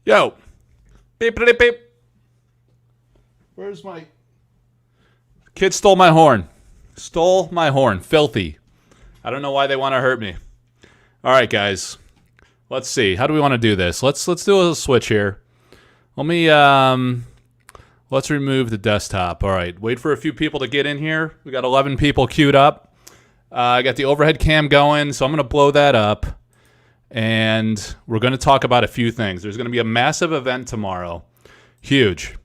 Yo. Beep, beep, beep. Where's my... Kid stole my horn. Stole my horn. Filthy. I don't know why they want to hurt me. All right, guys. Let's see. How do we want to do this? Let's do a switch here. Let me... Let's remove the desktop. All right. Wait for a few people to get in here. We got 11 people queued up. I got the overhead cam going, so I'm going to blow that up. And we're going to talk about a few things. There's going to be a massive event tomorrow. Huge.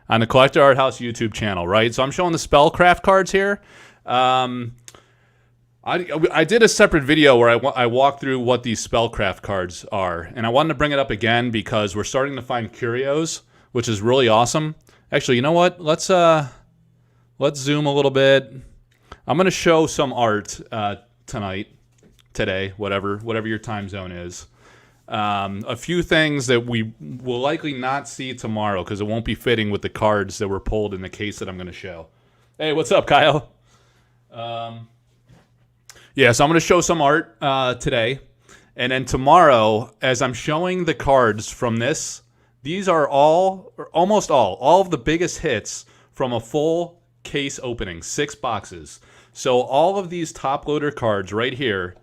On the Collector Arthouse YouTube channel, right? So I'm showing the Spellcraft cards here. I did a separate video where I walked through what these Spellcraft cards are. And I wanted to bring it up again because we're starting to find curios, which is really awesome. Actually, you know what? Let's zoom a little bit. I'm going to show some art today, whatever your time zone is. A few things that we will likely not see tomorrow because it won't be fitting with the cards that were pulled in the case that I'm going to show. Hey, what's up, Kyle? Yeah, so I'm going to show some art today. And then tomorrow, as I'm showing the cards from this, these are all, or almost all of the biggest hits from a full case opening, 6 boxes. So all of these top loader cards right here,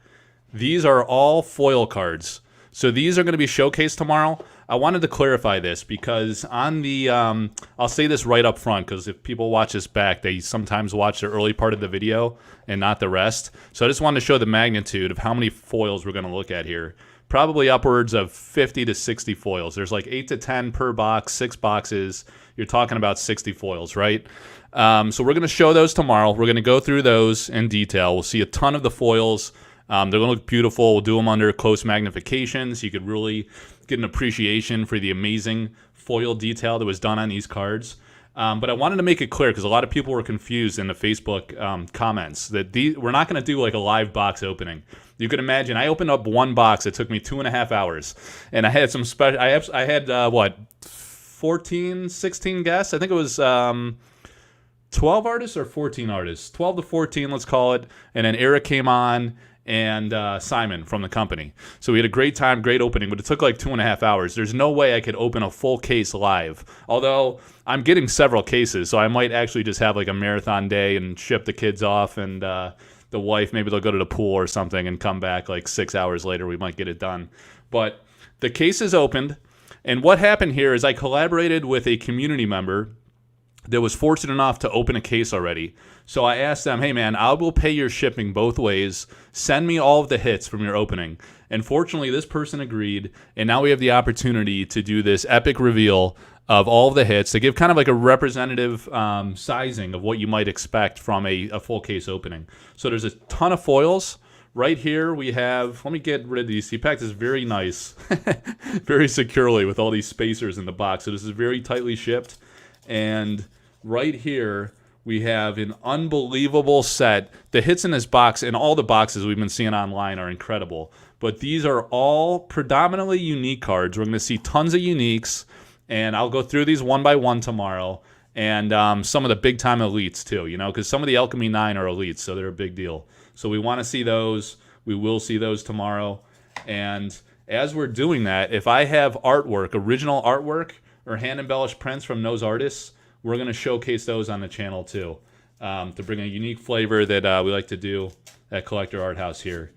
these are all foil cards. So these are going to be showcased tomorrow. I wanted to clarify this because on the, I'll say this right up front because if people watch this back, they sometimes watch the early part of the video and not the rest. So I just wanted to show the magnitude of how many foils we're going to look at here. Probably upwards of 50 to 60 foils. There's like 8 to 10 per box, 6 boxes. You're talking about 60 foils, right? So we're going to show those tomorrow. We're going to go through those in detail. We'll see a ton of the foils. They're going to look beautiful. We'll do them under close magnification so you could really get an appreciation for the amazing foil detail that was done on these cards. But I wanted to make it clear because a lot of people were confused in the Facebook comments that we're not going to do like a live box opening. You can imagine I opened up one box. It took me 2.5 hours, and I had some special. I had what 14, 16 guests. I think it was 12 artists or 14 artists. 12 to 14, let's call it. And then Eric came on. And Simon from the company. So we had a great time, great opening, but it took like 2.5 hours. There's no way I could open a full case live. Although I'm getting several cases, so I might actually just have like a marathon day and ship the kids off and the wife, maybe they'll go to the pool or something and come back like 6 hours later. We might get it done. But the case is opened, and what happened here is I collaborated with a community member that was fortunate enough to open a case already. So I asked them, hey man, I will pay your shipping both ways. Send me all of the hits from your opening. And fortunately, this person agreed, and now we have the opportunity to do this epic reveal of all of the hits to give kind of like a representative sizing of what you might expect from a full case opening. So there's a ton of foils. Right here we have, let me get rid of these. He packed this very nice, very securely with all these spacers in the box. So this is very tightly shipped. And right here, we have an unbelievable set. The hits in this box and all the boxes we've been seeing online are incredible. But these are all predominantly unique cards. We're going to see tons of uniques, and I'll go through these one by one tomorrow. And some of the big-time elites, too, you know, because some of the Alchemy 9 are elites, so they're a big deal. So we want to see those. We will see those tomorrow. And as we're doing that, if I have artwork, original artwork, or hand-embellished prints from those artists, we're going to showcase those on the channel too, to bring a unique flavor that we like to do at Collector Arthouse here,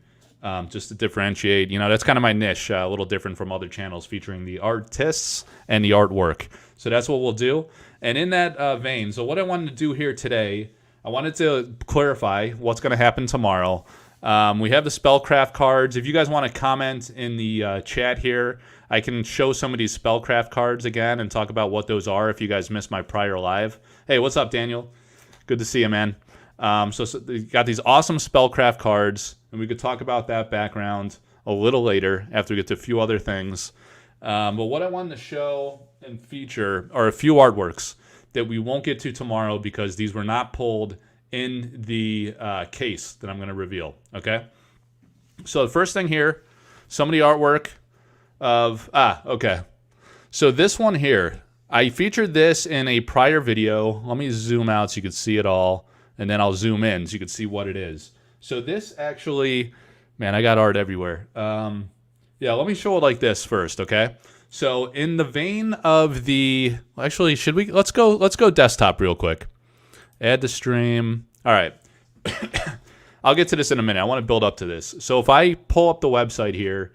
just to differentiate. You know, that's kind of my niche, a little different from other channels featuring the artists and the artwork. So that's what we'll do. And in that vein, so what I wanted to do here today, I wanted to clarify what's going to happen tomorrow. We have the Spellcraft cards. If you guys want to comment in the chat here, I can show some of these Spellcraft cards again and talk about what those are if you guys missed my prior live. Hey, what's up, Daniel? Good to see you, man. So you got these awesome Spellcraft cards, and we could talk about that background a little later after we get to a few other things. But what I wanted to show and feature are a few artworks that we won't get to tomorrow because these were not pulled in the case that I'm going to reveal, okay? So the first thing here, some of the artwork of, okay. So this one here, I featured this in a prior video. Let me zoom out so you can see it all, and then I'll zoom in so you can see what it is. So this actually, man, I got art everywhere. Yeah, let me show it like this first, okay? So in the vein of the, actually, should we, let's go desktop real quick. Add to stream. All right. I'll get to this in a minute. I want to build up to this. So if I pull up the website here,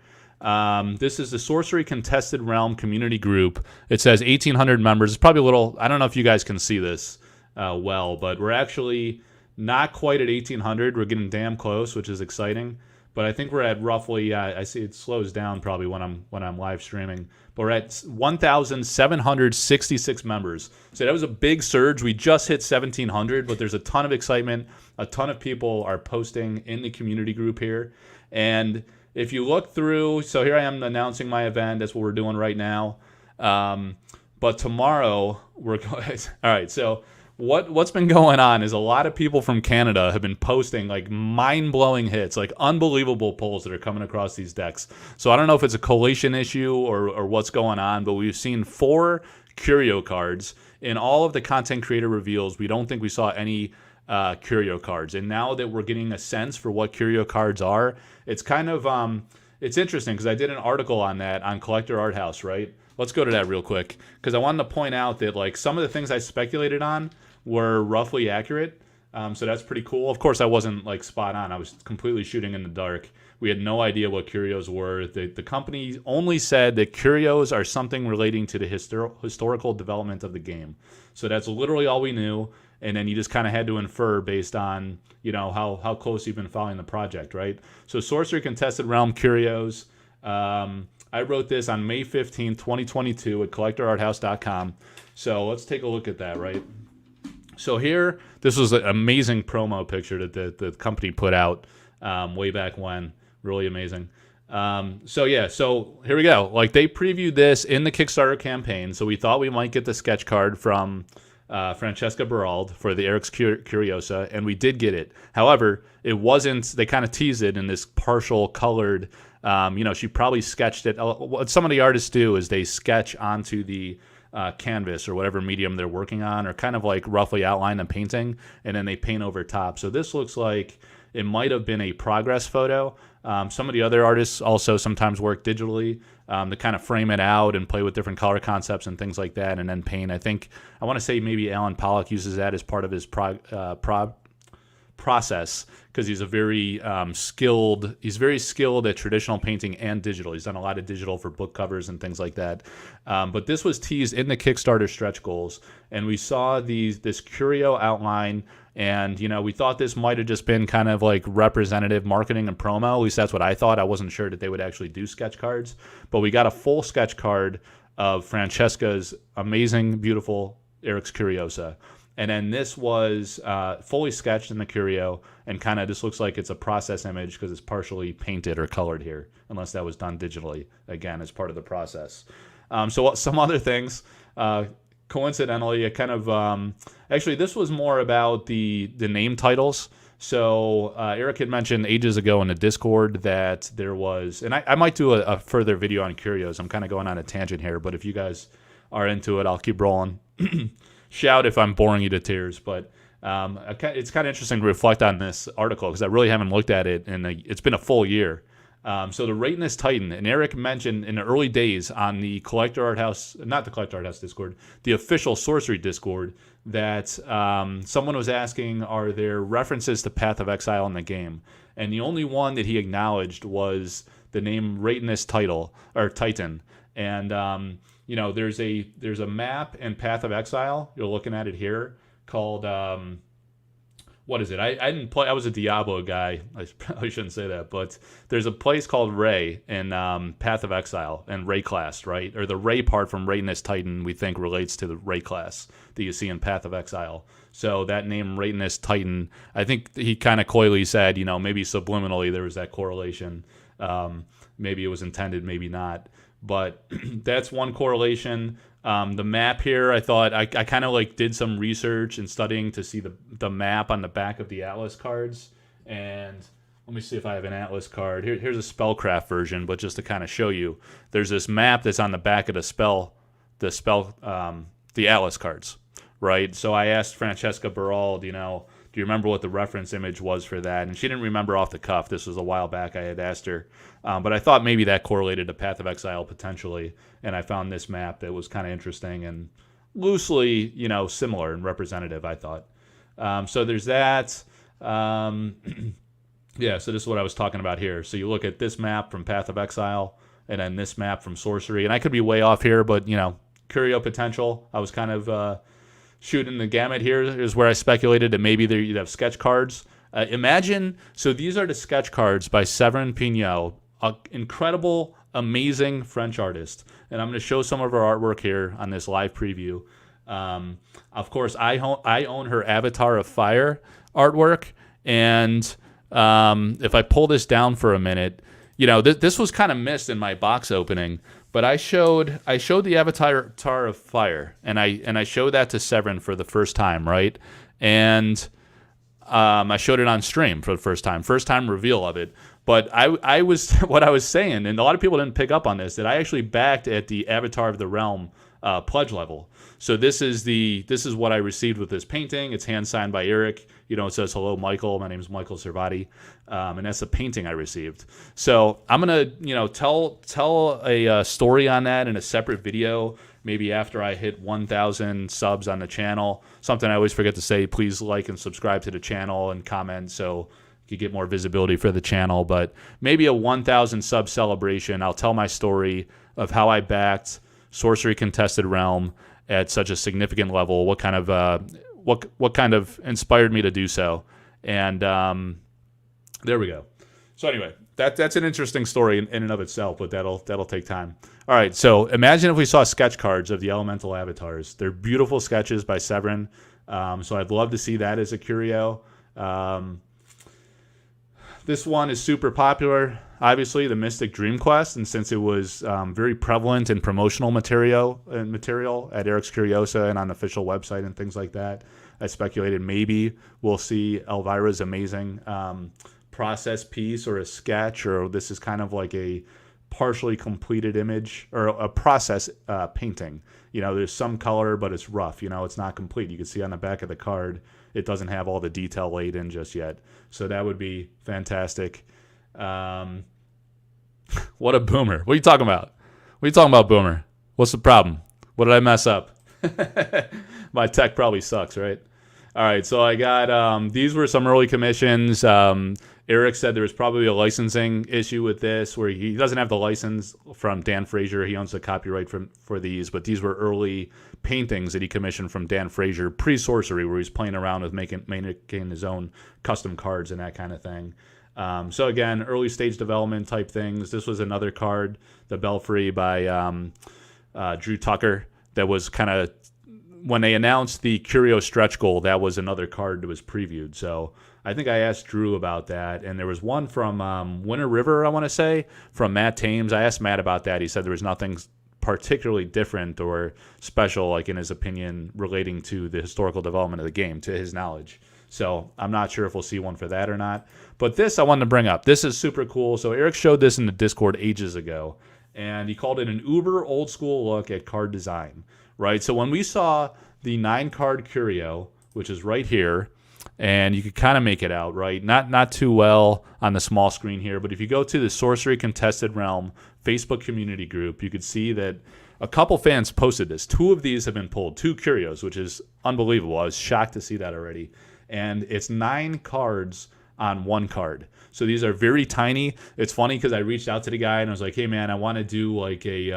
this is the Sorcery Contested Realm community group. It says 1,800 members. It's probably a little, I don't know if you guys can see this well, but we're actually not quite at 1,800. We're getting damn close, which is exciting. But I think we're at roughly, I see it slows down probably when I'm live streaming. But we're at 1,766 members. So that was a big surge. We just hit 1,700, but there's a ton of excitement. A ton of people are posting in the community group here. And if you look through, so here I am announcing my event. That's what we're doing right now. But tomorrow, we're going, all right, so what's been going on is a lot of people from Canada have been posting like mind-blowing hits, like unbelievable pulls that are coming across these decks. So I don't know if it's a collation issue or what's going on, but we've seen 4 Curio cards. In all of the content creator reveals, we don't think we saw any Curio cards. And now that we're getting a sense for what Curio cards are, it's kind of, it's interesting because I did an article on that on Collector Arthouse, right? Let's go to that real quick because I wanted to point out that like some of the things I speculated on were roughly accurate. So that's pretty cool. Of course, I wasn't like spot on. I was completely shooting in the dark. We had no idea what curios were. The company only said that curios are something relating to the historical development of the game. So that's literally all we knew. And then you just kind of had to infer based on, you know, how close you've been following the project, right? So Sorcery Contested Realm Curios. I wrote this on May 15th, 2022 at collectorarthouse.com. So let's take a look at that, right? So here, this was an amazing promo picture that the company put out way back when. Really amazing. So yeah, so here we go. Like they previewed this in the Kickstarter campaign, so we thought we might get the sketch card from Francesca Berald for the Eric's Curiosa, and we did get it. However, it wasn't, they kind of teased it in this partial colored, you know, she probably sketched it. What some of the artists do is they sketch onto the canvas or whatever medium they're working on, or kind of like roughly outline the painting, and then they paint over top. So this looks like it might have been a progress photo. Some of the other artists also sometimes work digitally to kind of frame it out and play with different color concepts and things like that, and then paint. I think, I want to say maybe Alan Pollock uses that as part of his process, because he's a very very skilled at traditional painting and digital. He's done a lot of digital for book covers and things like that. But this was teased in the Kickstarter stretch goals, and we saw this Curio outline, and you know, we thought this might have just been kind of like representative marketing and promo. At least that's what I thought. I wasn't sure that they would actually do sketch cards, but we got a full sketch card of Francesca's amazing, beautiful Eric's Curiosa. And then this was fully sketched in the Curio, and kind of just looks like it's a process image because it's partially painted or colored here, unless that was done digitally, again, as part of the process. So some other things, coincidentally, it kind of, actually, this was more about the name titles. So Eric had mentioned ages ago in the Discord that there was, and I might do a further video on Curios. I'm kind of going on a tangent here, but if you guys are into it, I'll keep rolling. Shout if I'm boring you to tears, but it's kind of interesting to reflect on this article because I really haven't looked at it, and it's been a full year. So the Rateness Titan, and Eric mentioned in the early days on the Collector Arthouse, not the Collector Arthouse Discord, the official Sorcery Discord, that someone was asking, are there references to Path of Exile in the game? And the only one that he acknowledged was the name Rateness Titan. And you know, there's a map in Path of Exile. You're looking at it here called what is it? I didn't play. I was a Diablo guy. I probably shouldn't say that, but there's a place called Ray in Path of Exile and Ray class, right? Or the Ray part from Rateness Titan we think relates to the Ray class that you see in Path of Exile. So that name Rateness Titan, I think he kind of coyly said, you know, maybe subliminally there was that correlation. Maybe it was intended, maybe not. But that's one correlation. The map here, I thought, I kind of like did some research and studying to see the map on the back of the Atlas cards. And let me see if I have an Atlas card. Here's a Spellcraft version, but just to kind of show you, there's this map that's on the back of the Atlas cards, right? So I asked Francesca Berald, you know, Do you remember what the reference image was for that? And she didn't remember off the cuff. This was a while back. I had asked her. But I thought maybe that correlated to Path of Exile potentially. And I found this map that was kind of interesting and loosely, similar and representative, I thought. So there's that. Yeah, so this is what I was talking about here. So you look at this map from Path of Exile and then this map from Sorcery. And I could be way off here, but, Curio potential. I was kind of shooting the gamut here is where I speculated that maybe there you'd have sketch cards. Imagine, so these are the sketch cards by Severin Pignot, an incredible, amazing French artist. And I'm going to show some of her artwork here on this live preview. Of course, I own her Avatar of Fire artwork. And if I pull this down for a minute, this was kind of missed in my box opening. But I showed the Avatar of Fire, and I showed that to Severin for the first time, right? And I showed it on stream for the first time reveal of it. But I was what I was saying, and a lot of people didn't pick up on this, that I actually backed at the Avatar of the Realm pledge level. So this is what I received with this painting. It's hand signed by Eric. It says, "Hello, Michael. My name is Michael Servati," and that's the painting I received. So I'm gonna tell a story on that in a separate video. Maybe after I hit 1,000 subs on the channel. Something I always forget to say. Please like and subscribe to the channel and comment so you get more visibility for the channel. But maybe a 1,000 sub celebration. I'll tell my story of how I backed Sorcery Contested Realm at such a significant level. What kind of inspired me to do so? And there we go. So anyway, that's an interesting story in and of itself, but that'll take time. All right, so imagine if we saw sketch cards of the elemental avatars. They're beautiful sketches by Severin. So I'd love to see that as a curio. This one is super popular. Obviously, the Mystic Dream Quest, and since it was very prevalent in promotional material at Eric's Curiosa and on the official website and things like that, I speculated maybe we'll see Elvira's amazing process piece or a sketch, or this is kind of like a partially completed image or a process painting. There's some color, but it's rough. It's not complete. You can see on the back of the card, it doesn't have all the detail laid in just yet. So that would be fantastic. What a boomer. What are you talking about? What are you talking about, boomer? What's the problem? What did I mess up? My tech probably sucks, right? All right, so I got, these were some early commissions. Eric said there was probably a licensing issue with this where he doesn't have the license from Dan Frazier. He owns the copyright for these, but these were early paintings that he commissioned from Dan Frazier pre-Sorcery, where he's playing around with making his own custom cards and that kind of thing. So again, early stage development type things. This was another card, the Belfry by Drew Tucker, that was kind of, when they announced the Curio stretch goal, that was another card that was previewed. So I think I asked Drew about that, and there was one from Winter River, I want to say, from Matt Thames. I asked Matt about that. He said there was nothing particularly different or special, like in his opinion, relating to the historical development of the game, to his knowledge. So I'm not sure if we'll see one for that or not. But this I wanted to bring up. This is super cool. So Eric showed this in the Discord ages ago, and he called it an uber old school look at card design, right? So when we saw the 9-card Curio, which is right here, and you could kind of make it out, right? Not too well on the small screen here, but if you go to the Sorcery Contested Realm Facebook community group, you could see that a couple fans posted this. 2 of these have been pulled, 2 Curios, which is unbelievable. I was shocked to see that already. And it's 9 cards on 1 card. So these are very tiny. It's funny because I reached out to the guy and I was like, hey man, I want to do like a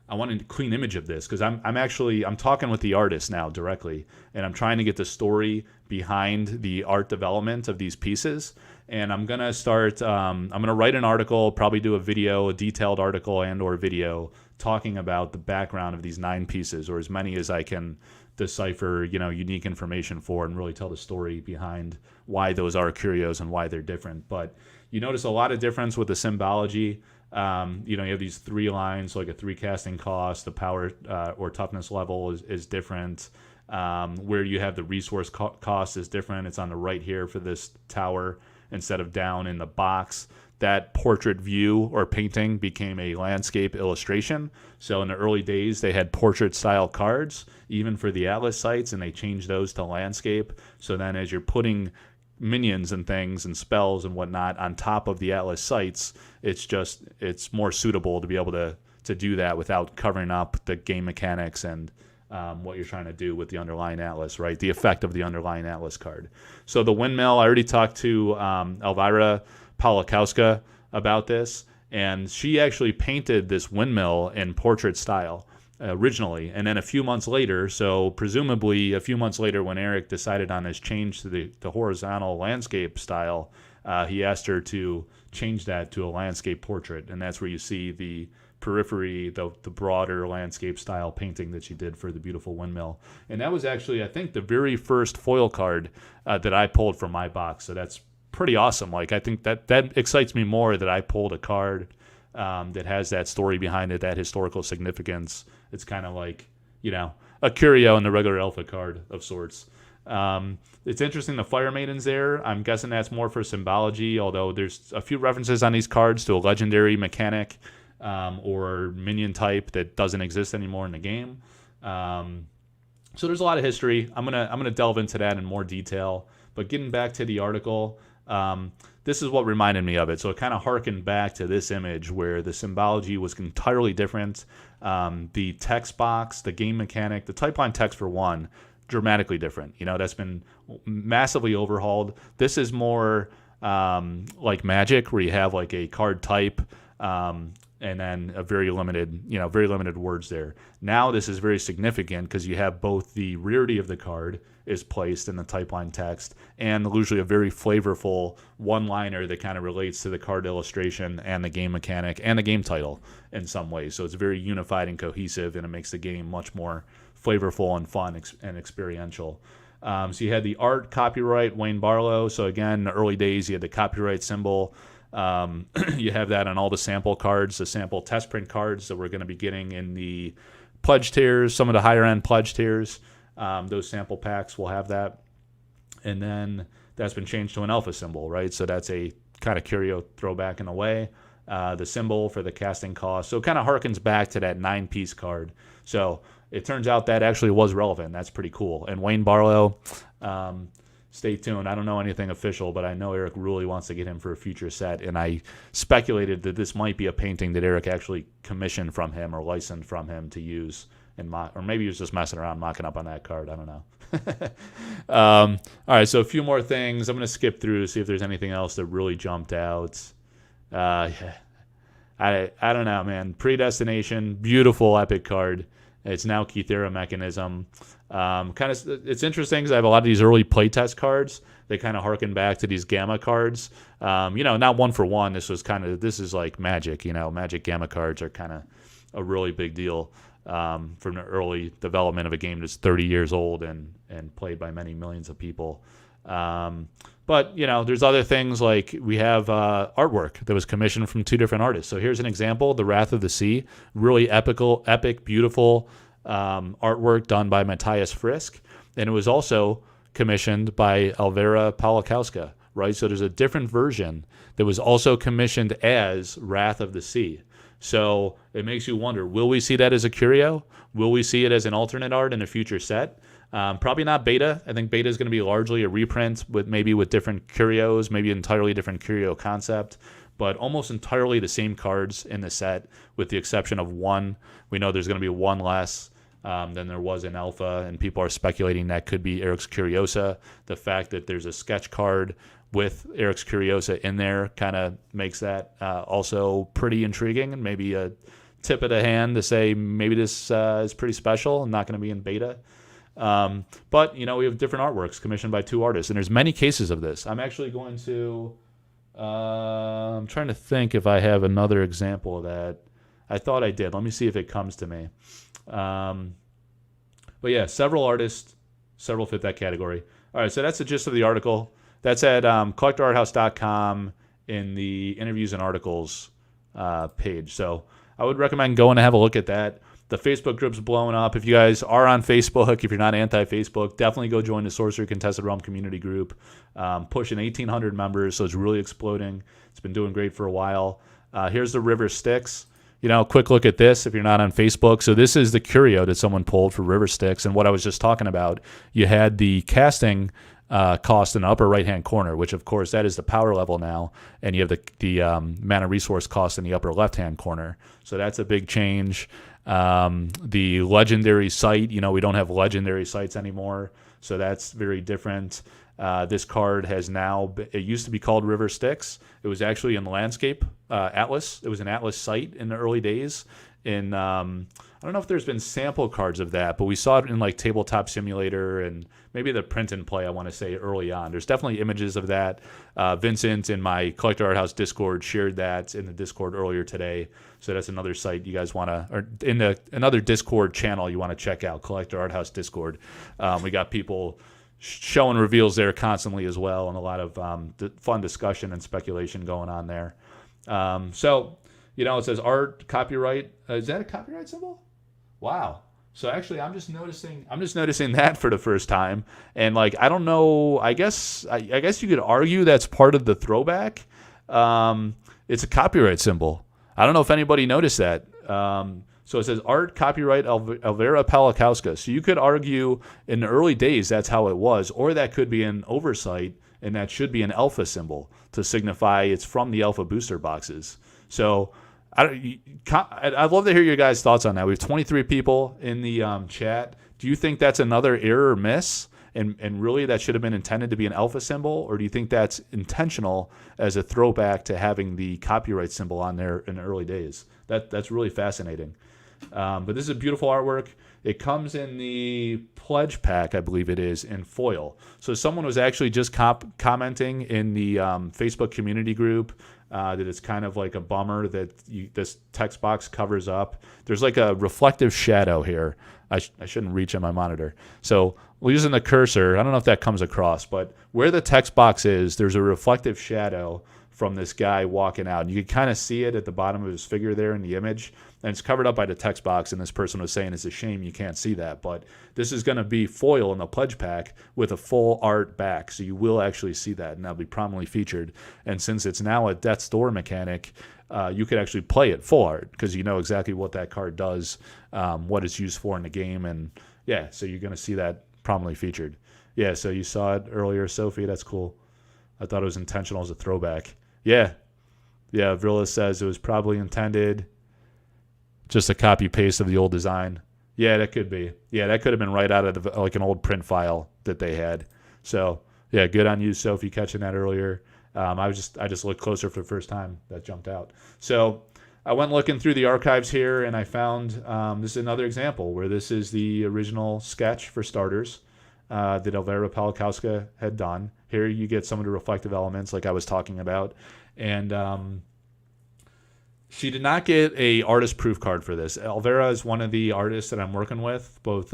I want a clean image of this because I'm talking with the artist now directly, and I'm trying to get the story behind the art development of these pieces. And I'm gonna start. I'm gonna write an article, probably do a video, a detailed article and/or video talking about the background of these 9 pieces, or as many as I can decipher, unique information for, and really tell the story behind why those are curios and why they're different. But you notice a lot of difference with the symbology. You have these 3 lines, like a 3 casting cost, the power or toughness level is different. Where you have the resource cost is different. It's on the right here for this tower instead of down in the box. that portrait view or painting became a landscape illustration. So in the early days, they had portrait-style cards, even for the Atlas sites, and they changed those to landscape. So then as you're putting minions and things and spells and whatnot on top of the Atlas sites, it's more suitable to be able to do that without covering up the game mechanics and what you're trying to do with the underlying Atlas, right? The effect of the underlying Atlas card. So the windmill, I already talked to Elvira Polakowska about this, and she actually painted this windmill in portrait style originally. And then a few months later, so presumably a few months later when Eric decided on his change to the horizontal landscape style, he asked her to change that to a landscape portrait. And that's where you see the periphery, the broader landscape style painting that she did for the beautiful windmill. And that was actually, I think, the very first foil card that I pulled from my box. So that's pretty awesome. Like, I think that excites me more that I pulled a card that has that story behind it, that historical significance. It's kind of like, a Curio and the regular Alpha card of sorts. It's interesting, the Fire Maiden's there. I'm guessing that's more for symbology, although there's a few references on these cards to a legendary mechanic or minion type that doesn't exist anymore in the game. So there's a lot of history. I'm gonna delve into that in more detail. But getting back to the article, this is what reminded me of it. So it kind of harkened back to this image where the symbology was entirely different. The text box, the game mechanic, the type line text for one, dramatically different. That's been massively overhauled. This is more like Magic, where you have like a card type and then a very limited words there. Now this is very significant because you have both the rarity of the card is placed in the type line text and usually a very flavorful one-liner that kind of relates to the card illustration and the game mechanic and the game title in some ways. So it's very unified and cohesive, and it makes the game much more flavorful and fun and experiential. So you had the art copyright Wayne Barlow. So again, in the early days, you had the copyright symbol. You have that on all the sample cards, the sample test print cards that we're going to be getting in the pledge tiers, some of the higher end pledge tiers. Those sample packs will have that. And then that's been changed to an alpha symbol, right? So that's a kind of Curio throwback in a way. The symbol for the casting cost. So it kind of harkens back to that 9-piece card. So it turns out that actually was relevant. That's pretty cool. And Wayne Barlow, stay tuned. I don't know anything official, but I know Eric really wants to get him for a future set. And I speculated that this might be a painting that Eric actually commissioned from him or licensed from him to use. Or maybe he was just messing around, mocking up on that card. I don't know. All right, so a few more things. I'm going to skip through to see if there's anything else that really jumped out. I don't know, man. Predestination, beautiful epic card. It's now Kythera Mechanism. It's interesting because I have a lot of these early playtest cards. They kind of harken back to these Gamma cards. Not one for one. This is like Magic. Magic Gamma cards are kind of a really big deal from the early development of a game that's 30 years old and played by many millions of people. But there's other things like we have artwork that was commissioned from 2 different artists. So here's an example: The Wrath of the Sea, really epic, beautiful artwork done by Matthias Frisk, and it was also commissioned by Elvira Polakowska, right? So there's a different version that was also commissioned as Wrath of the Sea. So it makes you wonder, will we see that as a Curio? Will we see it as an alternate art in a future set? Probably not beta. I think beta is going to be largely a reprint with different Curios, maybe entirely different Curio concept, but almost entirely the same cards in the set with the exception of one. We know there's going to be one less than there was in Alpha, and people are speculating that could be Eric's Curiosa. The fact that there's a sketch card with Eric's Curiosa in there kind of makes that also pretty intriguing, and maybe a tip of the hand to say maybe this is pretty special and not going to be in beta. But we have different artworks commissioned by 2 artists, and there's many cases of this. I'm actually going to I'm trying to think if I have another example of that. I thought I did. Let me see if it comes to me. But yeah, several artists, several fit that category. All right, so that's the gist of the article. That's at collectorarthouse.com in the interviews and articles page. So I would recommend going to have a look at that. The Facebook group's blowing up. If you guys are on Facebook, if you're not anti-Facebook, definitely go join the Sorcery Contested Realm community group. Pushing 1,800 members, so it's really exploding. It's been doing great for a while. Here's the River Styx. Quick look at this if you're not on Facebook. So this is the Curio that someone pulled for River Styx. And what I was just talking about, you had the casting cost in the upper right-hand corner, which, of course, that is the power level now. And you have the mana resource cost in the upper left-hand corner. So that's a big change. The legendary site, we don't have legendary sites anymore. So that's very different. This card has now, it used to be called River Styx. It was actually in the Landscape Atlas. It was an Atlas site in the early days. I don't know if there's been sample cards of that, but we saw it in like Tabletop Simulator and maybe the print and play, I want to say, early on. There's definitely images of that. Vincent in my Collector Arthouse Discord shared that in the Discord earlier today. So that's another site you guys want to, or in another Discord channel you want to check out, Collector Arthouse Discord. We got people showing reveals there constantly as well, and a lot of fun discussion and speculation going on there. So, it says art, copyright. Is that a copyright symbol? Wow. So actually, I'm just noticing that for the first time, and I don't know. I guess you could argue that's part of the throwback. It's a copyright symbol. I don't know if anybody noticed that. So it says art, copyright, Elvira Palikowska. So you could argue in the early days that's how it was, or that could be an oversight, and that should be an alpha symbol to signify it's from the alpha booster boxes. So I'd love to hear your guys' thoughts on that. We have 23 people in the chat. Do you think that's another error or miss? And really that should have been intended to be an alpha symbol? Or do you think that's intentional as a throwback to having the copyright symbol on there in the early days? That's really fascinating. But this is a beautiful artwork. It comes in the pledge pack, I believe it is, in foil. So someone was actually just commenting in the Facebook community group that it's kind of like a bummer that this text box covers up. There's like a reflective shadow here. I shouldn't reach on my monitor. So using the cursor, I don't know if that comes across, but where the text box is, there's a reflective shadow from this guy walking out. And you can kind of see it at the bottom of his figure there in the image. And it's covered up by the text box, and this person was saying it's a shame you can't see that. But this is going to be foil in the pledge pack with a full art back, so you will actually see that, and that'll be prominently featured. And since it's now a Death's Door mechanic, you could actually play it full art because you know exactly what that card does, what it's used for in the game, and yeah, so you're going to see that prominently featured. Yeah, so you saw it earlier, Sophie. That's cool. I thought it was intentional as a throwback. Yeah. Vrilla says it was probably intended just a copy paste of the old design. Yeah, that could be. Yeah, that could have been right out of like an old print file that they had. So yeah, good on you, Sophie, catching that earlier. I just looked closer for the first time. That jumped out. So I went looking through the archives here, and I found this is another example where this is the original sketch for starters that Elvira Palikowska had done. Here you get some of the reflective elements like I was talking about. And she did not get a artist proof card for this. Elvira is one of the artists that I'm working with. Both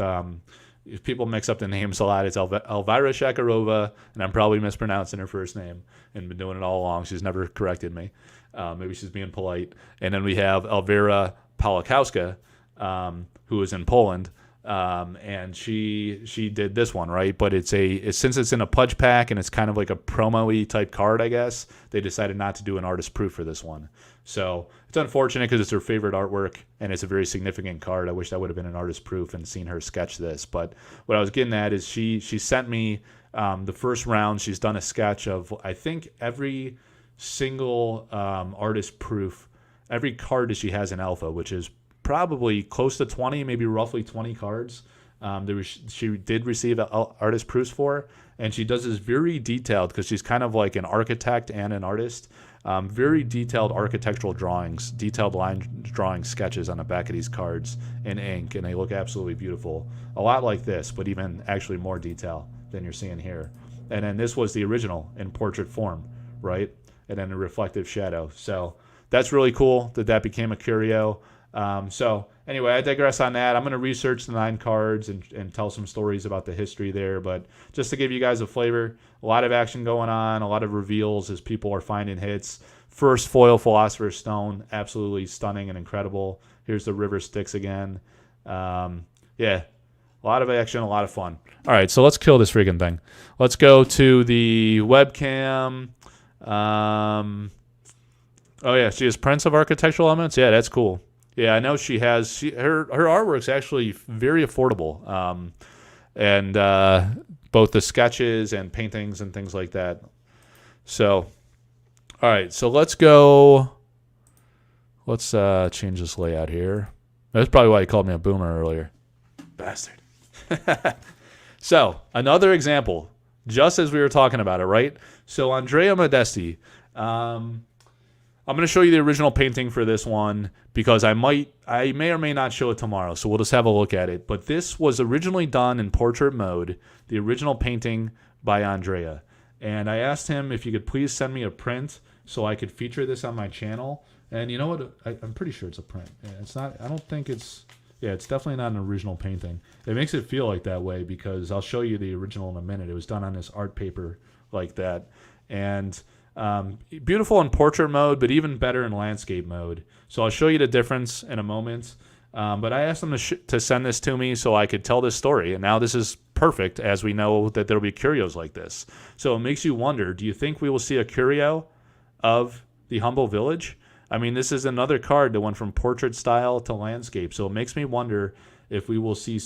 if people mix up the names a lot, it's Elvira Shakarova, and I'm probably mispronouncing her first name and been doing it all along. She's never corrected me. Maybe she's being polite. And then we have Elvira Palikowska, who is in Poland. And she did this one, right? But since it's in a pledge pack and it's kind of like a promo-y type card, I guess, they decided not to do an artist proof for this one. So it's unfortunate because it's her favorite artwork and it's a very significant card. I wish that would have been an artist proof and seen her sketch this. But what I was getting at is she sent me the first round. She's done a sketch of, I think, every single artist proof, every card that she has in Alpha, which is probably close to 20, maybe roughly 20 cards. She did receive artist proofs for, and she does this very detailed, because she's kind of like an architect and an artist, very detailed architectural drawings, detailed line drawing sketches on the back of these cards in ink, and they look absolutely beautiful. A lot like this, but even actually more detail than you're seeing here. And then this was the original in portrait form, right? And then a reflective shadow. So that's really cool that became a curio. So anyway, I digress on that. I'm going to research the 9 cards and tell some stories about the history there. But just to give you guys a flavor, a lot of action going on, a lot of reveals as people are finding hits. First foil Philosopher's Stone, absolutely stunning and incredible. Here's the River Styx again. Yeah, a lot of action, a lot of fun. All right, so let's kill this freaking thing. Let's go to the webcam. Oh yeah, she has prints of architectural elements. Yeah, that's cool. Yeah, I know she has. Her artwork's actually very affordable. And both the sketches and paintings and things like that. So, all right, so let's go. Let's change this layout here. That's probably why he called me a boomer earlier. Bastard. So, another example, just as we were talking about it, right? So, Andrea Modesti. I'm going to show you the original painting for this one because I may or may not show it tomorrow, so we'll just have a look at it. But this was originally done in portrait mode, the original painting by Andrea. And I asked him if he could please send me a print so I could feature this on my channel. And you know what? I'm pretty sure it's a print. Yeah, it's not. I don't think it's. Yeah, it's definitely not an original painting. It makes it feel like that way because I'll show you the original in a minute. It was done on this art paper like that. And beautiful in portrait mode, but even better in landscape mode. So I'll show you the difference in a moment. But I asked them to send this to me so I could tell this story. And now this is perfect as we know that there will be curios like this. So it makes you wonder, do you think we will see a curio of the humble village? I mean, this is another card that went from portrait style to landscape. So it makes me wonder if we will see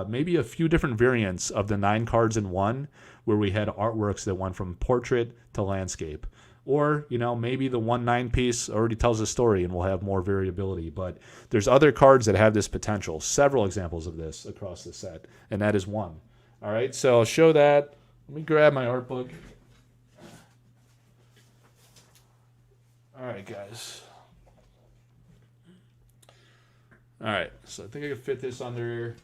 maybe a few different variants of the 9 cards in one where we had artworks that went from portrait to landscape. Or, you know, maybe the 1/9 piece already tells a story and we'll have more variability. But there's other cards that have this potential. Several examples of this across the set. And that is one. All right, so I'll show that. Let me grab my art book. All right, guys. All right, so I think I can fit this under.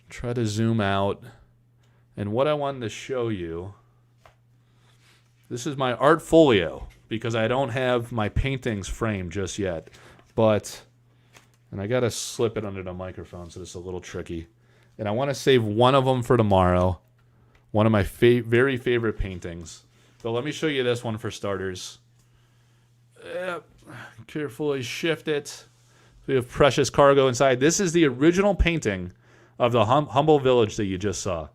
Try to zoom out. And what I wanted to show you, this is my art folio because I don't have my paintings framed just yet. But, and I got to slip it under the microphone, so this is a little tricky. And I want to save one of them for tomorrow. One of my very favorite paintings. So let me show you this one for starters. Carefully shift it. We have precious cargo inside. This is the original painting of the humble village that you just saw.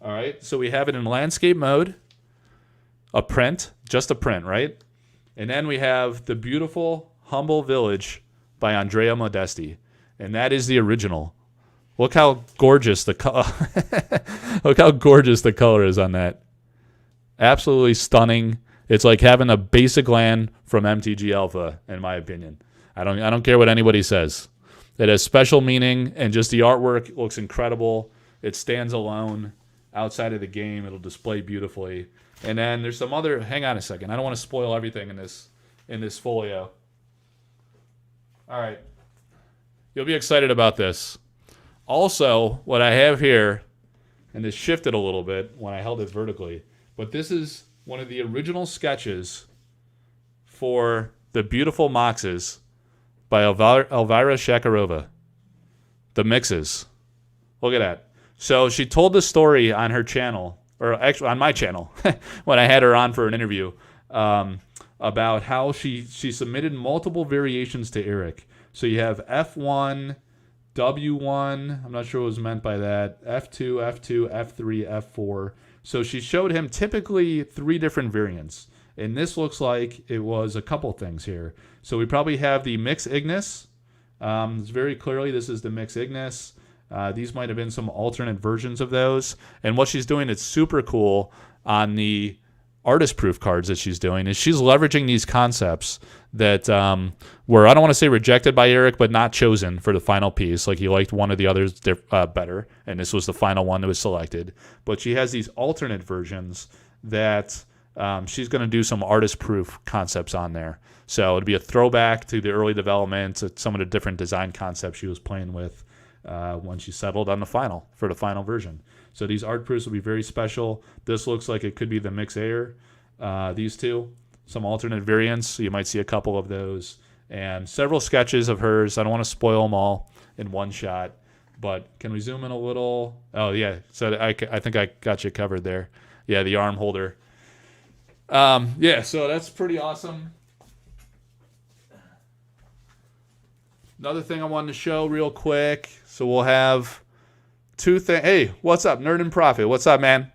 All right, so we have it in landscape mode, a print, just a print, right? And then we have the beautiful humble village by Andrea Modesti, and that is the original. Look how gorgeous the look how gorgeous the color is on that. Absolutely stunning. It's like having a basic land from MTG Alpha, in my opinion. I don't care what anybody says. It has special meaning, and just the artwork looks incredible. It stands alone outside of the game. It'll display beautifully. And then there's some other. Hang on a second. I don't want to spoil everything in this folio. All right, you'll be excited about this. Also, what I have here, and this shifted a little bit when I held it vertically, but this is one of the original sketches for the beautiful Moxes by Elvira Shakarova. The mixes. Look at that. So she told the story on her channel, or actually on my channel, when I had her on for an interview, about how she submitted multiple variations to Eric. So you have F1, W1, I'm not sure what was meant by that, F2, F2, F3, F4. So she showed him typically 3 different variants. And this looks like it was a couple things here. So we probably have the Mix Ignis. It's very clearly this is the Mix Ignis. These might have been some alternate versions of those. And what she's doing that's super cool on the artist proof cards that she's doing is she's leveraging these concepts that were, I don't want to say rejected by Eric, but not chosen for the final piece. Like he liked one of the others better, and this was the final one that was selected. But she has these alternate versions that she's going to do some artist proof concepts on there. So it'd be a throwback to the early development, to some of the different design concepts she was playing with when she settled on the final version. So these art proofs will be very special. This looks like it could be the Mix Air. These two, some alternate variants. You might see a couple of those. And several sketches of hers. I don't want to spoil them all in one shot. But can we zoom in a little? Oh, yeah. So I think I got you covered there. Yeah, the arm holder. Yeah, so that's pretty awesome. Another thing I wanted to show real quick. So we'll have two things. Hey, what's up, Nerd and Profit? What's up, man?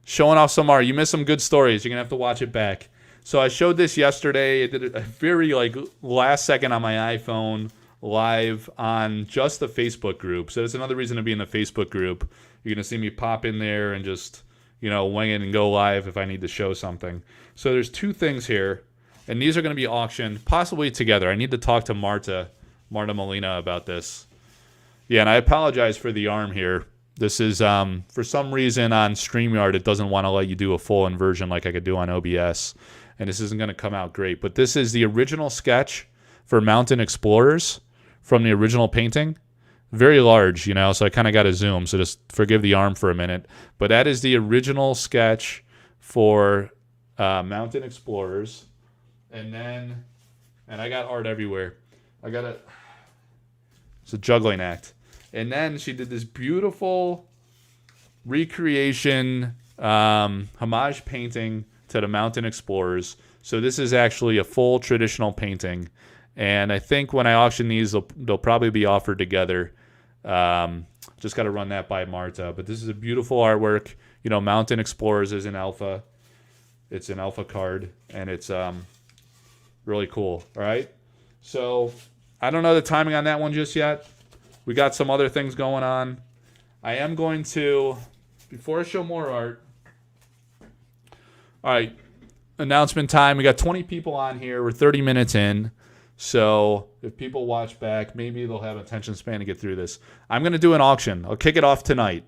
Showing off some art. You missed some good stories. You're going to have to watch it back. So I showed this yesterday. I did it a very last second on my iPhone live on just the Facebook group. So that's another reason to be in the Facebook group. You're going to see me pop in there and just, wing it and go live if I need to show something. So there's two things here. And these are going to be auctioned possibly together. I need to talk to Marta Molina about this. Yeah, and I apologize for the arm here. This is, for some reason on StreamYard, it doesn't want to let you do a full inversion like I could do on OBS. And this isn't going to come out great. But this is the original sketch for Mountain Explorers from the original painting. Very large, so I kind of got to zoom. So just forgive the arm for a minute. But that is the original sketch for Mountain Explorers. And I got art everywhere. It's a juggling act. And then she did this beautiful recreation, homage painting to the Mountain Explorers. So this is actually a full traditional painting. And I think when I auction these, they'll probably be offered together. Just got to run that by Marta. But this is a beautiful artwork. Mountain Explorers is an alpha. It's an alpha card. And it's really cool. All right? So I don't know the timing on that one just yet. We got some other things going on. I am going to, before I show more art, all right, announcement time. We got 20 people on here. We're 30 minutes in. So if people watch back, maybe they'll have attention span to get through this. I'm going to do an auction. I'll kick it off tonight.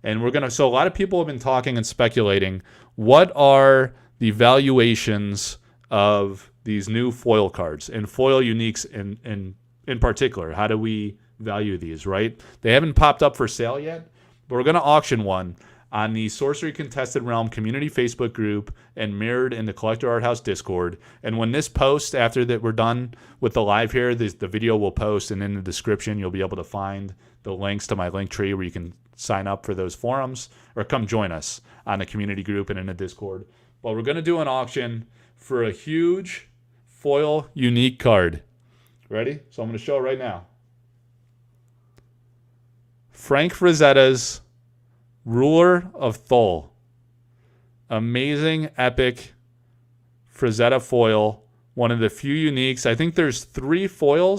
And so a lot of people have been talking and speculating. What are the valuations of these new foil cards and foil uniques in particular? How do we value these, right? They haven't popped up for sale yet, but we're going to auction one on the Sorcery Contested Realm community Facebook group and mirrored in the Collector Arthouse Discord. And when this posts, after that we're done with the live here, the video will post, and in the description you'll be able to find the links to my link tree where you can sign up for those forums or come join us on the community group and in the Discord. But we're going to do an auction for a huge foil unique card. Ready? So I'm going to show it right now. Frank Frazetta's Ruler of Thul. Amazing, epic Frazetta foil. One of the few uniques. I think there's three foil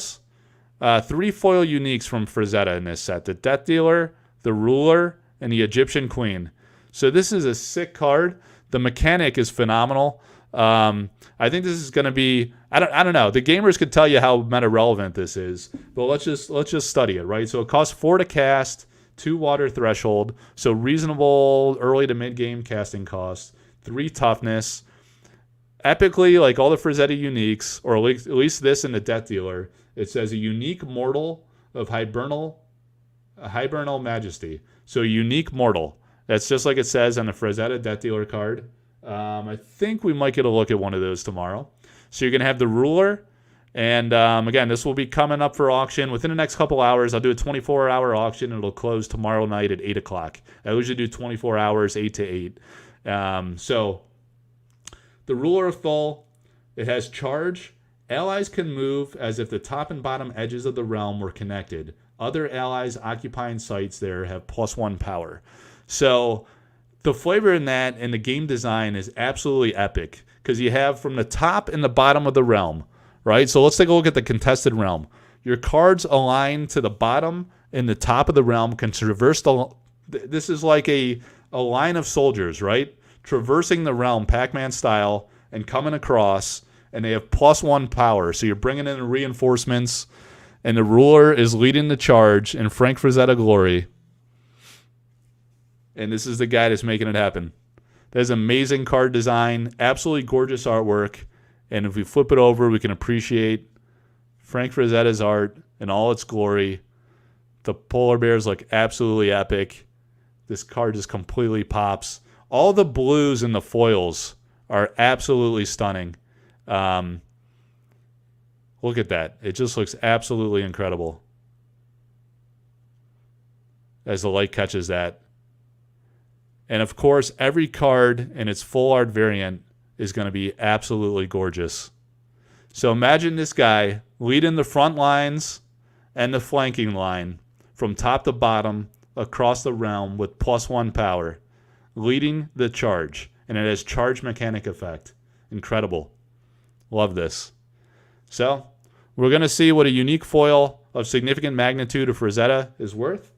uniques from Frazetta in this set. The Death Dealer, the Ruler, and the Egyptian Queen. So this is a sick card. The mechanic is phenomenal. I think this is going to be, I don't know. The gamers could tell you how meta relevant this is, but let's just study it, right? So it costs 4 to cast, 2 water threshold, so reasonable early to mid game casting costs, 3 toughness. Epically, like all the Frazetta uniques, or at least this in the Death Dealer, it says a unique mortal of hibernal majesty. So a unique mortal. That's just like it says on the Frazetta Death Dealer card. I think we might get a look at one of those tomorrow. So you're going to have the Ruler. And again, this will be coming up for auction within the next couple hours. I'll do a 24-hour auction. It'll close tomorrow night at 8 o'clock. I usually do 24 hours, 8 to 8. So the Ruler of Thul, it has charge. Allies can move as if the top and bottom edges of the realm were connected. Other allies occupying sites there have +1 power. So the flavor in that and the game design is absolutely epic because you have from the top and the bottom of the realm, right? So let's take a look at the contested realm. Your cards align to the bottom and the top of the realm can traverse this is like a line of soldiers, right? Traversing the realm, Pac-Man style, and coming across, and they have +1 power. So you're bringing in the reinforcements, and the Ruler is leading the charge in Frank Frazetta glory. And this is the guy that's making it happen. There's amazing card design, absolutely gorgeous artwork. And if we flip it over, we can appreciate Frank Frazetta's art in all its glory. The polar bears look absolutely epic. This card just completely pops. All the blues in the foils are absolutely stunning. Look at that. It just looks absolutely incredible as the light catches that. And of course, every card in its full art variant is going to be absolutely gorgeous. So imagine this guy leading the front lines and the flanking line from top to bottom across the realm with +1 power, leading the charge. And it has charge mechanic effect. Incredible. Love this. So, we're going to see what a unique foil of significant magnitude of Rosetta is worth.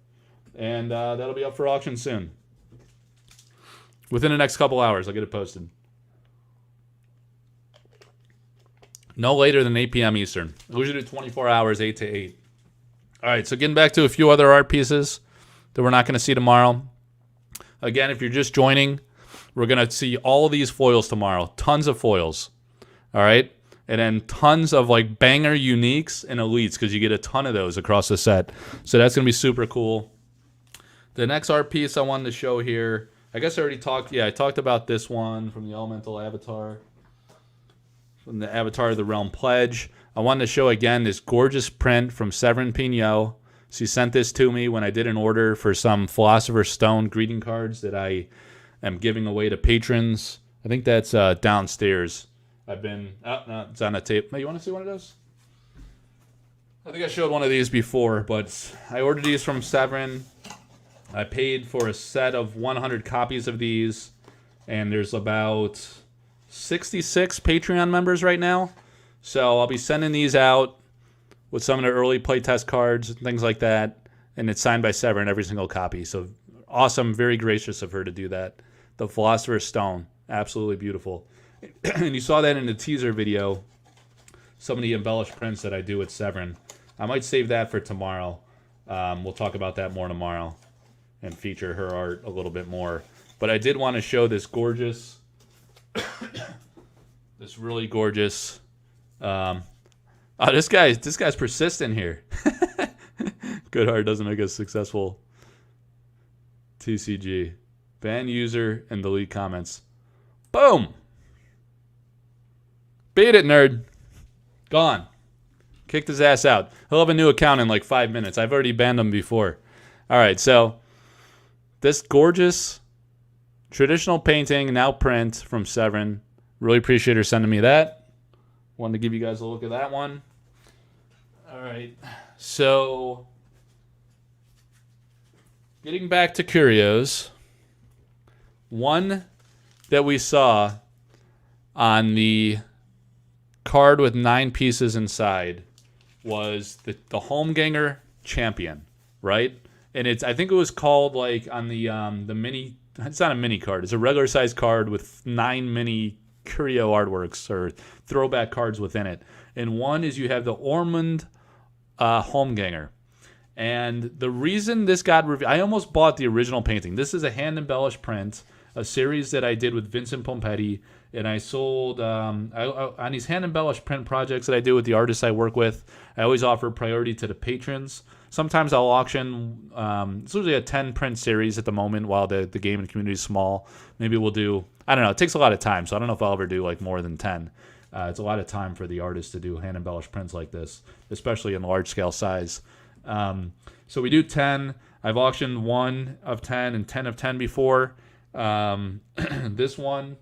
And that'll be up for auction soon. Within the next couple hours, I'll get it posted. No later than 8 p.m. Eastern. We usually do 24 hours, 8 to 8. All right, so getting back to a few other art pieces that we're not going to see tomorrow. Again, if you're just joining, we're going to see all of these foils tomorrow. Tons of foils. All right? And then tons of like banger uniques and elites because you get a ton of those across the set. So that's going to be super cool. The next art piece I wanted to show here, I guess I already talked. Yeah, I talked about this one from the Elemental Avatar. From the Avatar of the Realm Pledge. I wanted to show again this gorgeous print from Severin Pignot. She sent this to me when I did an order for some Philosopher's Stone greeting cards that I am giving away to patrons. I think that's downstairs. I've been... Oh, no, it's on a tape. Hey, you want to see one of those? I think I showed one of these before, but I ordered these from Severin. I paid for a set of 100 copies of these, and there's about 66 Patreon members right now. So I'll be sending these out with some of the early playtest cards and things like that, and it's signed by Severin, every single copy. So awesome, very gracious of her to do that. The Philosopher's Stone, absolutely beautiful. And you saw that in the teaser video, some of the embellished prints that I do with Severin. I might save that for tomorrow. We'll talk about that more tomorrow and feature her art a little bit more. But I did want to show this gorgeous, this really gorgeous. This guy's persistent here. Good art doesn't make us successful. TCG, ban user and delete comments. Boom. Beat it, nerd. Gone. Kicked his ass out. He'll have a new account in like 5 minutes. I've already banned him before. All right, so this gorgeous traditional painting, now print from Severin. Really appreciate her sending me that. Wanted to give you guys a look at that one. All right, so getting back to curios, one that we saw on the card with 9 pieces inside was the Holmganger Champion, right? And I think it was called like on the mini. It's not a mini card. It's a regular size card with 9 mini curio artworks or throwback cards within it. And one is you have the Ormond Holmganger. And the reason this got reviewed, I almost bought the original painting. This is a hand embellished print, a series that I did with Vincent Pompetti. And I sold, on these hand embellished print projects that I do with the artists I work with, I always offer priority to the patrons. Sometimes I'll auction, it's usually a 10 print series at the moment while the gaming community is small. Maybe we'll do, I don't know, it takes a lot of time, so I don't know if I'll ever do like more than 10. It's a lot of time for the artist to do hand embellished prints like this, especially in large scale size. So we do 10. I've auctioned 1 of 10 and 10 of 10 before. This one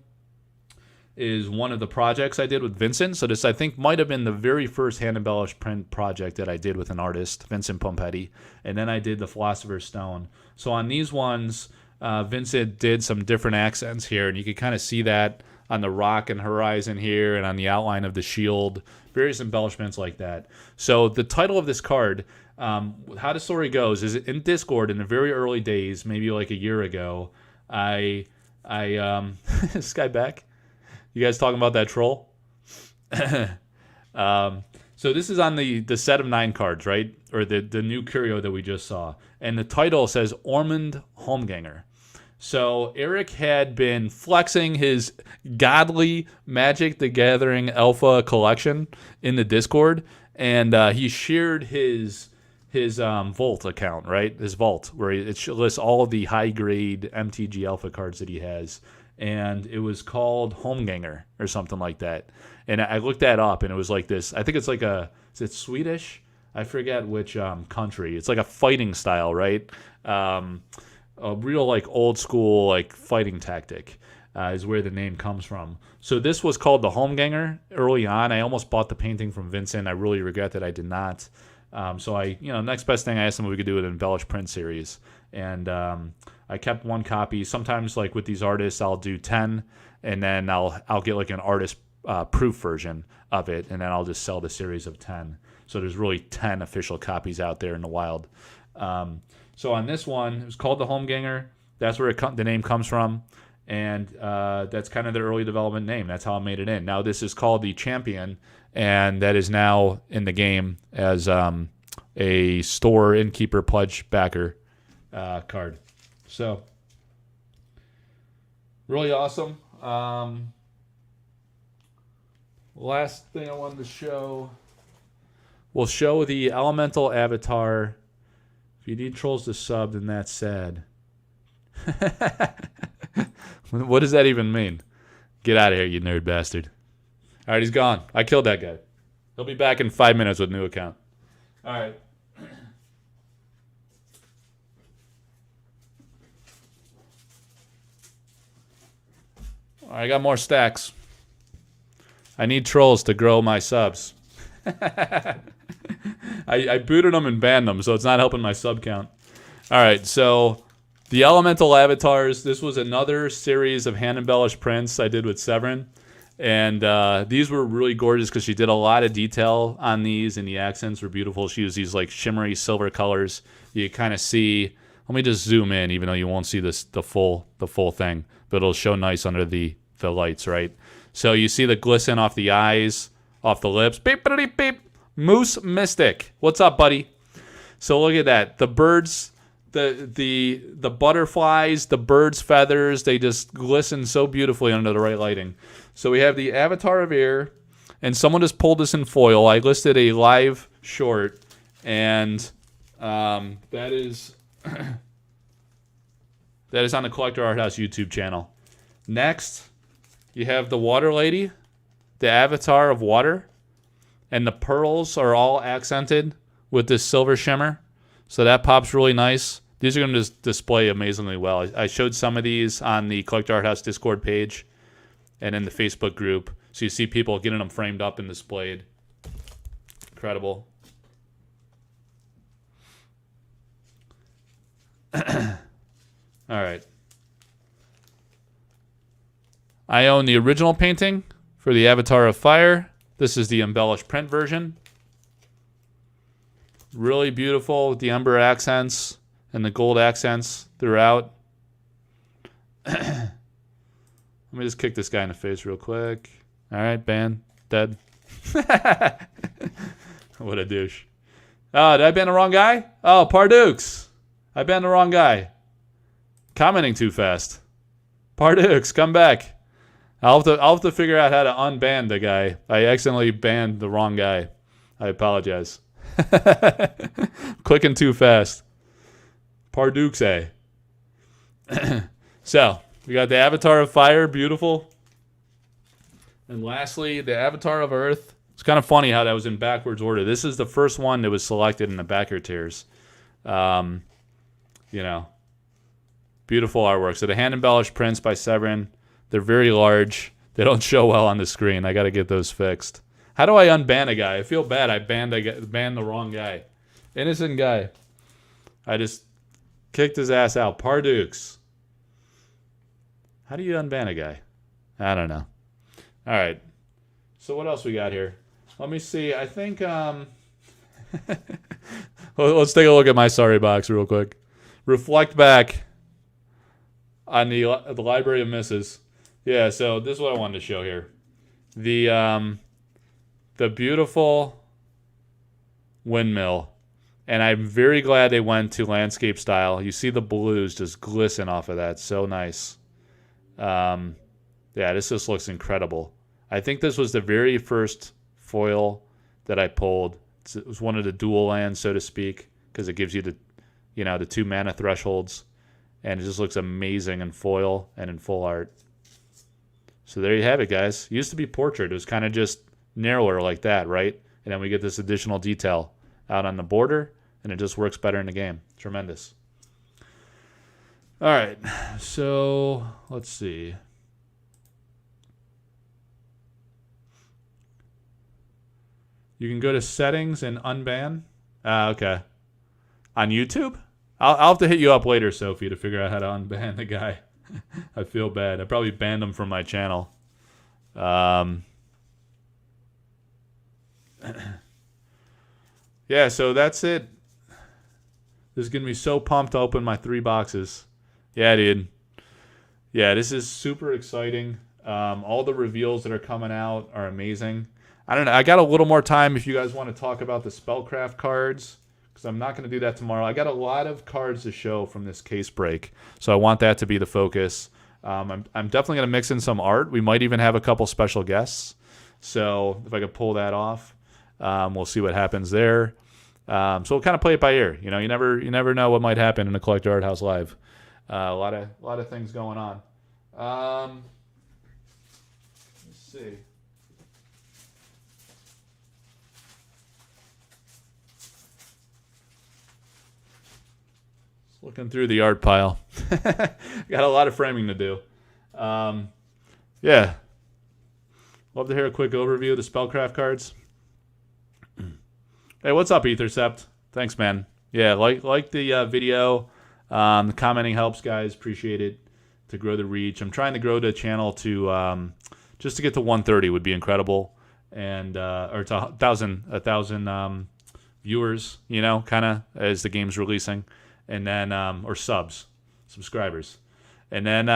is one of the projects I did with Vincent. So this, I think, might have been the very first hand embellished print project that I did with an artist, Vincent Pompetti. And then I did the Philosopher's Stone. So on these ones, Vincent did some different accents here, and you can kind of see that on the rock and horizon here and on the outline of the shield, various embellishments like that. So the title of this card, how the story goes, is in Discord in the very early days, maybe like a year ago, I this guy back? You guys talking about that troll? So this is on the set of 9 cards, right? Or the new curio that we just saw. And the title says Ormond Holmganger. So Eric had been flexing his godly Magic the Gathering Alpha collection in the Discord. And he shared his Vault account, right? His Vault, where it lists all of the high-grade MTG Alpha cards that he has. And it was called Holmganger or something like that. And I looked that up, and it was like this. I think it's like is it Swedish? I forget which country. It's like a fighting style, right? A real like old school like fighting tactic is where the name comes from. So this was called the Holmganger early on. I almost bought the painting from Vincent. I really regret that I did not. So next best thing I asked them if we could do an embellished print series, and I kept one copy. Sometimes like with these artists, I'll do 10, and then I'll get like an artist proof version of it, and then I'll just sell the series of 10. So there's really 10 official copies out there in the wild. So on this one, it was called the Holmganger. That's where the name comes from, and that's kind of their early development name. That's how I made it in. Now this is called the Champion, and that is now in the game as a store innkeeper pledge backer card. So really awesome. Last thing I wanted to show. We'll show the elemental avatar. If you need trolls to sub, then that's sad. What does that even mean? Get out of here, you nerd bastard. All right, he's gone. I killed that guy. He'll be back in 5 minutes with a new account. All right. I got more stacks. I need trolls to grow my subs. I booted them and banned them, so it's not helping my sub count. All right, so the elemental avatars. This was another series of hand embellished prints I did with Severin, and these were really gorgeous because she did a lot of detail on these, and the accents were beautiful. She used these like shimmery silver colors. You kind of see. Let me just zoom in, even though you won't see this the full thing, but it'll show nice under the lights, right? So you see the glisten off the eyes, off the lips. Beep, beep, beep. Moose Mystic. What's up, buddy? So look at that. The birds, the butterflies, the birds' feathers, they just glisten so beautifully under the right lighting. So we have the Avatar of Air, and someone just pulled this in foil. I listed a live short, and that is that is on the Collector Arthouse YouTube channel. Next, you have the Water Lady, the Avatar of Water, and the pearls are all accented with this silver shimmer. So that pops really nice. These are going to display amazingly well. I showed some of these on the Collector Arthouse Discord page and in the Facebook group. So you see people getting them framed up and displayed. Incredible. All right. I own the original painting for the Avatar of Fire. This is the embellished print version. Really beautiful with the ember accents and the gold accents throughout. Let me just kick this guy in the face real quick. All right, ban. Dead. What a douche. Oh, did I ban the wrong guy? Oh, Pardukes. I banned the wrong guy. Commenting too fast. Pardukes, come back. I'll have to figure out how to unban the guy. I accidentally banned the wrong guy. I apologize. Clicking too fast. Pardukes. So, we got the Avatar of Fire, beautiful. And lastly, the Avatar of Earth. It's kind of funny how that was in backwards order. This is the first one that was selected in the backer tiers. Beautiful artwork. So the hand embellished prints by Severin. They're very large. They don't show well on the screen. I got to get those fixed. How do I unban a guy? I feel bad. I banned the wrong guy. Innocent guy. I just kicked his ass out. Pardukes. How do you unban a guy? I don't know. All right. So what else we got here? Let me see. I think let's take a look at my sorry box real quick. Reflect back on the Library of Misses. Yeah, so this is what I wanted to show here. The beautiful windmill. And I'm very glad they went to landscape style. You see the blues just glisten off of that. So nice. Yeah, this just looks incredible. I think this was the very first foil that I pulled. It was one of the dual lands, so to speak, because it gives you the 2 mana thresholds. And it just looks amazing in foil and in full art. So there you have it, guys. It used to be portrait. It was kind of just narrower like that, right? And then we get this additional detail out on the border, and it just works better in the game. Tremendous. All right, so let's see. You can go to settings and unban Okay. On YouTube? I'll have to hit you up later, Sophie, to figure out how to unban the guy. I feel bad. I probably banned him from my channel. Yeah, so that's it. This is going to be so pumped to open my 3 boxes. Yeah, dude. Yeah, this is super exciting. All the reveals that are coming out are amazing. I don't know. I got a little more time if you guys want to talk about the Spellcraft cards, because I'm not going to do that tomorrow. I got a lot of cards to show from this case break, so I want that to be the focus. I'm definitely going to mix in some art. We might even have a couple special guests. So if I could pull that off, we'll see what happens there. So we'll kind of play it by ear. You know, you never know what might happen in a Collector Arthouse live. A lot of things going on. Let's see. Looking through the art pile. Got a lot of framing to do. Yeah. Love to hear a quick overview of the Spellcraft cards. Hey, what's up, Ethercept? Thanks, man. Yeah, like the video. The commenting helps, guys. Appreciate it to grow the reach. I'm trying to grow the channel to just to get to 130 would be incredible, and or to 1,000 viewers. You know, kind of as the game's releasing, and then or subscribers, and then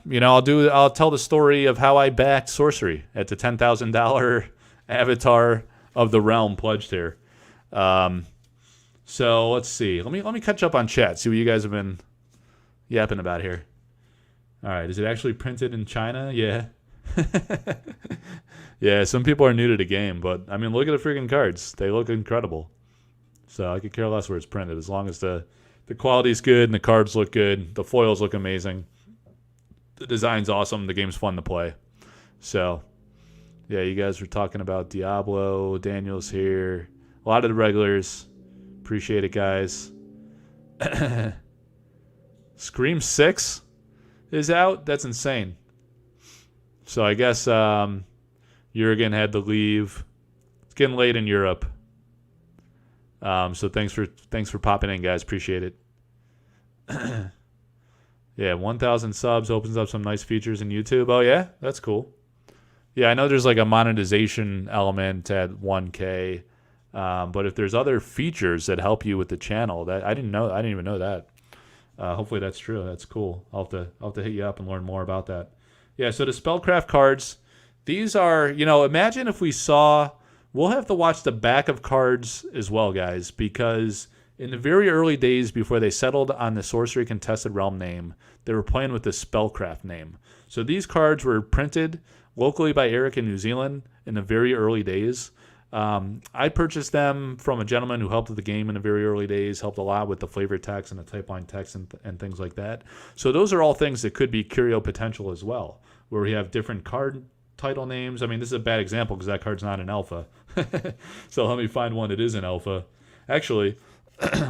you know I'll tell the story of how I backed Sorcery at the $10,000 Avatar of the Realm pledged here. So let's see. Let me catch up on chat. See what you guys have been yapping about here. All right, is it actually printed in China? Yeah. Yeah, some people are new to the game, but I mean, look at the freaking cards. They look incredible. So I could care less where it's printed as long as the quality's good and the cards look good. The foils look amazing. The design's awesome. The game's fun to play. So yeah, you guys were talking about Diablo. Daniel's here. A lot of the regulars. Appreciate it, guys. Scream 6 is out? That's insane. So I guess Jurgen had to leave. It's getting late in Europe. So thanks for popping in, guys. Appreciate it. Yeah, 1,000 subs opens up some nice features in YouTube. Oh, yeah? That's cool. Yeah, I know there's like a monetization element at 1K. But if there's other features that help you with the channel, that I didn't even know that. Hopefully that's true. That's cool. I'll have to hit you up and learn more about that. Yeah, so the Spellcraft cards, these are, you know, imagine if we'll have to watch the back of cards as well, guys, because in the very early days before they settled on the Sorcery Contested Realm name, they were playing with the Spellcraft name. So these cards were printed locally by Eric in New Zealand in the very early days. I purchased them from a gentleman who helped with the game in the very early days, helped a lot with the flavor text and the type line text and things like that. So those are all things that could be curio potential as well, where we have different card title names. I mean, this is a bad example because that card's not an alpha. So let me find one that is an alpha. Actually,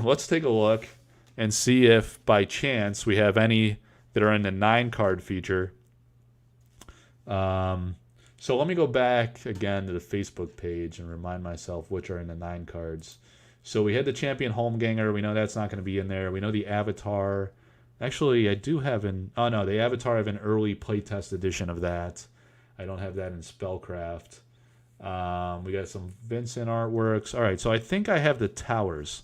let's take a look and see if by chance we have any that are in the 9 card feature. So let me go back again to the Facebook page and remind myself which are in the 9 cards. So we had the Champion Holmganger. We know that's not going to be in there. We know the Avatar. Actually, I do have oh no, the Avatar, I have an early playtest edition of that. I don't have that in Spellcraft. We got some Vincent artworks. All right, so I think I have the Towers.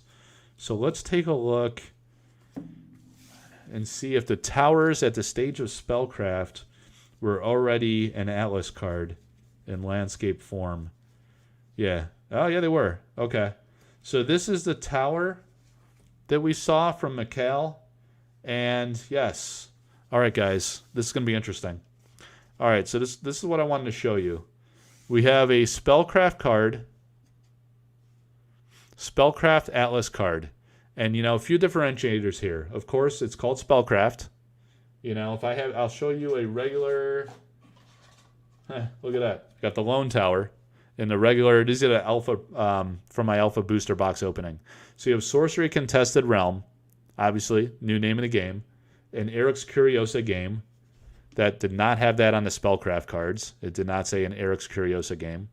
So let's take a look and see if the Towers at the stage of Spellcraft were already an Atlas card in landscape form. Yeah. Oh, yeah, they were. Okay. So this is the tower that we saw from Mikhail. And yes. All right, guys. This is going to be interesting. All right, so this is what I wanted to show you. We have a Spellcraft card. Spellcraft Atlas card. And, you know, a few differentiators here. Of course, it's called Spellcraft. You know, I'll show you a regular. Look at that. Got the Lone Tower in the regular. This is an alpha from my alpha booster box opening. So you have Sorcery Contested Realm, obviously new name of the game, and Eric's Curiosa game that did not have that on the Spellcraft cards. It did not say an Eric's Curiosa game,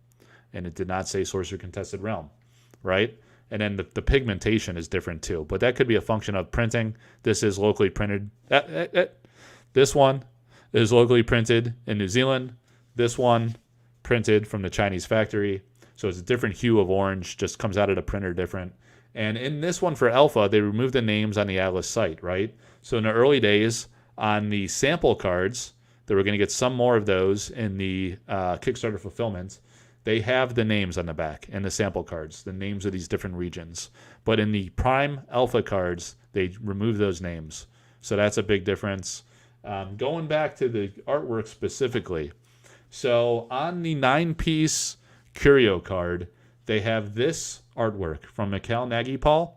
and it did not say Sorcery Contested Realm, right? And then the pigmentation is different too. But that could be a function of printing. This is locally printed. This one is locally printed in New Zealand. This one printed from the Chinese factory. So it's a different hue of orange, just comes out of the printer different. And in this one for Alpha, they removed the names on the Atlas site, right? So in the early days, on the sample cards, they were going to get some more of those in the Kickstarter fulfillment. They have the names on the back and the sample cards, the names of these different regions. But in the Prime Alpha cards, they remove those names. So that's a big difference. Going back to the artwork specifically, so on the 9-piece Curio card, they have this artwork from Mikhail Nagipal,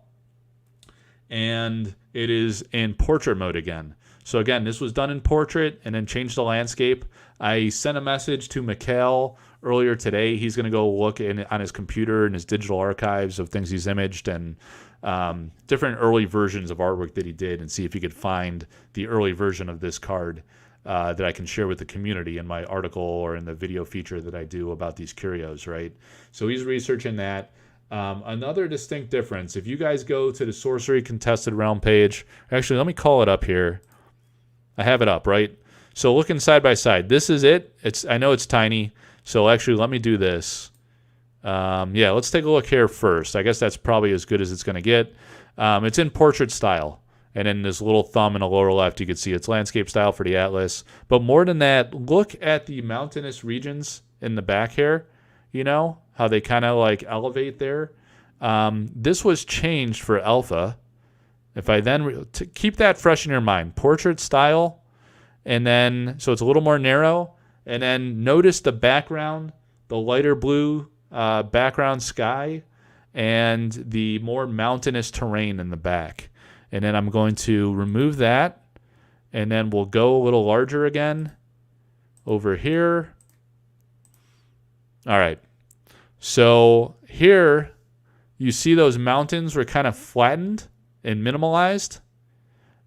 and it is in portrait mode again. So again, this was done in portrait and then changed the landscape. I sent a message to Mikhail earlier today. He's going to go look on his computer and his digital archives of things he's imaged and different early versions of artwork that he did and see if he could find the early version of this card that I can share with the community in my article or in the video feature that I do about these curios, right? So he's researching that. Another distinct difference, if you guys go to the Sorcery Contested Realm page, actually, let me call it up here. I have it up, right? So looking side by side, this is it. I know it's tiny, so actually let me do this. Yeah, let's take a look here first. I guess that's probably as good as it's going to get. It's in portrait style. And in this little thumb in the lower left, you can see it's landscape style for the Atlas. But more than that, look at the mountainous regions in the back here. You know, how they kind of like elevate there. This was changed for Alpha. If I then keep that fresh in your mind, portrait style, and then so it's a little more narrow, and then notice the background, the lighter blue background sky, and the more mountainous terrain in the back. And then I'm going to remove that, and then we'll go a little larger again over here. All right. So here you see those mountains were kind of flattened and minimalized,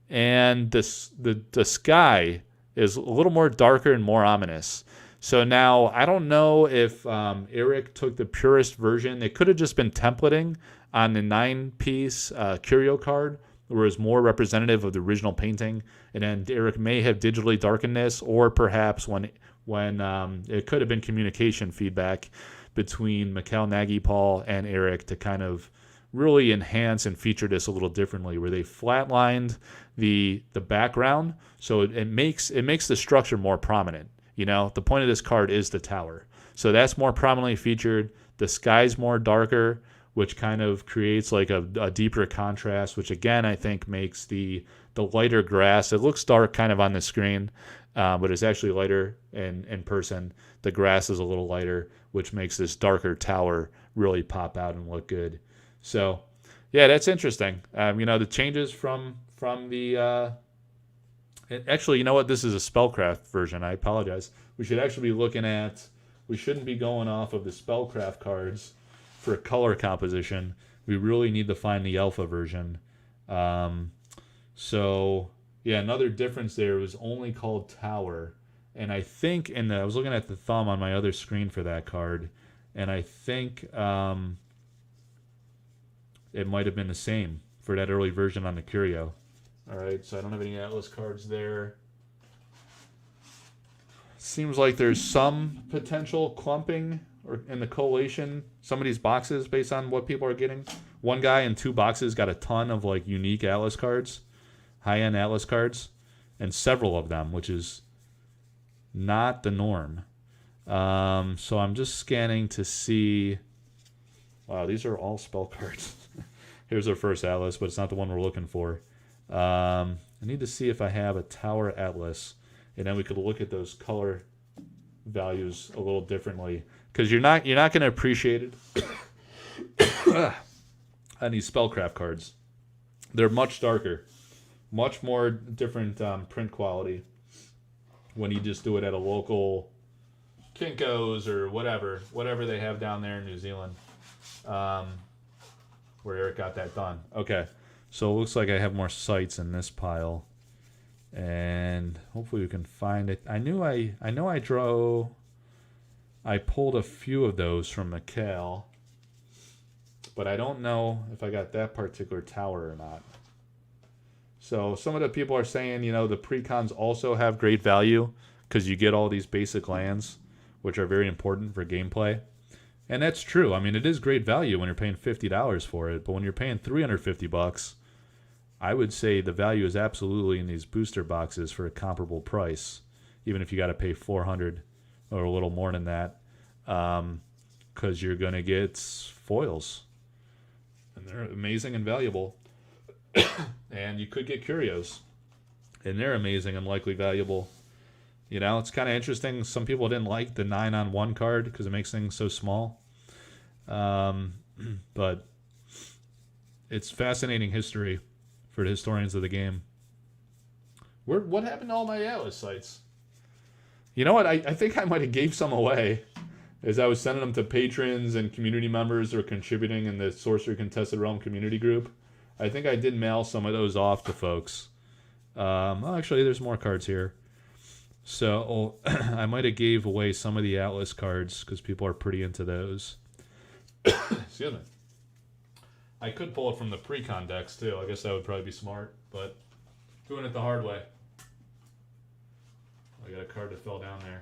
and the sky is a little more darker and more ominous. So now I don't know if Eric took the purest version. It could have just been templating on the 9-piece Curio card, where it's more representative of the original painting, and then Eric may have digitally darkened this, or perhaps when it could have been communication feedback between Mikhail Nagipal and Eric to kind of really enhance and feature this a little differently, where they flatlined the background, so it makes the structure more prominent. You know, the point of this card is the tower, so that's more prominently featured. The sky's more darker, which kind of creates like a deeper contrast, which again I think makes the lighter grass. It looks dark kind of on the screen, but it's actually lighter in person. The grass is a little lighter, which makes this darker tower really pop out and look good. So, yeah, that's interesting. You know, the changes from the actually, you know what? This is a Spellcraft version. I apologize. We should actually be looking at. We shouldn't be going off of the Spellcraft cards for color composition. We really need to find the alpha version. So yeah, another difference there was only called Tower, and I think I was looking at the thumb on my other screen for that card, and I think it might have been the same for that early version on the Curio. All right, so I don't have any Atlas cards there. Seems like there's some potential clumping or in the collation, some of these boxes based on what people are getting. One guy in 2 boxes got a ton of like unique Atlas cards, high-end Atlas cards, and several of them, which is not the norm. So I'm just scanning to see. Wow, these are all spell cards. Here's our first Atlas, but it's not the one we're looking for. I need to see if I have a Tower Atlas, and then we could look at those color values a little differently, because you're not going to appreciate it on these Spellcraft cards. They're much darker, much more different print quality when you just do it at a local Kinko's or whatever they have down there in New Zealand, where Eric got that done. Okay, so it looks like I have more sites in this pile, and hopefully we can find it. I know I pulled a few of those from Mikhail, but I don't know if I got that particular tower or not. So some of the people are saying, you know, the precons also have great value because you get all these basic lands, which are very important for gameplay. And that's true. I mean, it is great value when you're paying $50 for it, but when you're paying $350, I would say the value is absolutely in these booster boxes for a comparable price, even if you got to pay $400 or a little more than that, because you're going to get foils. And they're amazing and valuable. And you could get curios, and they're amazing and likely valuable. You know, it's kind of interesting. Some people didn't like the 9-on-1 card because it makes things so small. But it's fascinating history for the historians of the game. What happened to all my Atlas sites? You know what? I think I might have gave some away as I was sending them to patrons and community members who are contributing in the Sorcery Contested Realm community group. I think I did mail some of those off to folks. Well, actually, there's more cards here. So I might have gave away some of the Atlas cards because people are pretty into those. Excuse me. I could pull it from the precon decks too. I guess that would probably be smart, but doing it the hard way. I got a card that fell down there.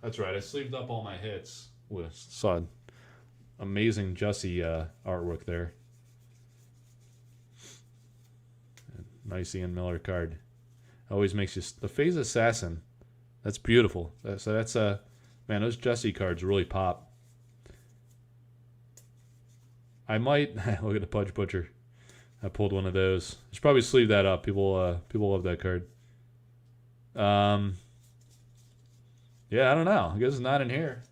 That's right. I sleeved up all my hits. Saw amazing Jesse artwork there. Nice Ian Miller card. Always makes you... The Phase Assassin. That's beautiful. So that's man, those Jesse cards really pop. I might... Look at the Pudge Butcher. I pulled one of those. I should probably sleeve that up. People love that card. Yeah, I don't know. I guess it's not in here.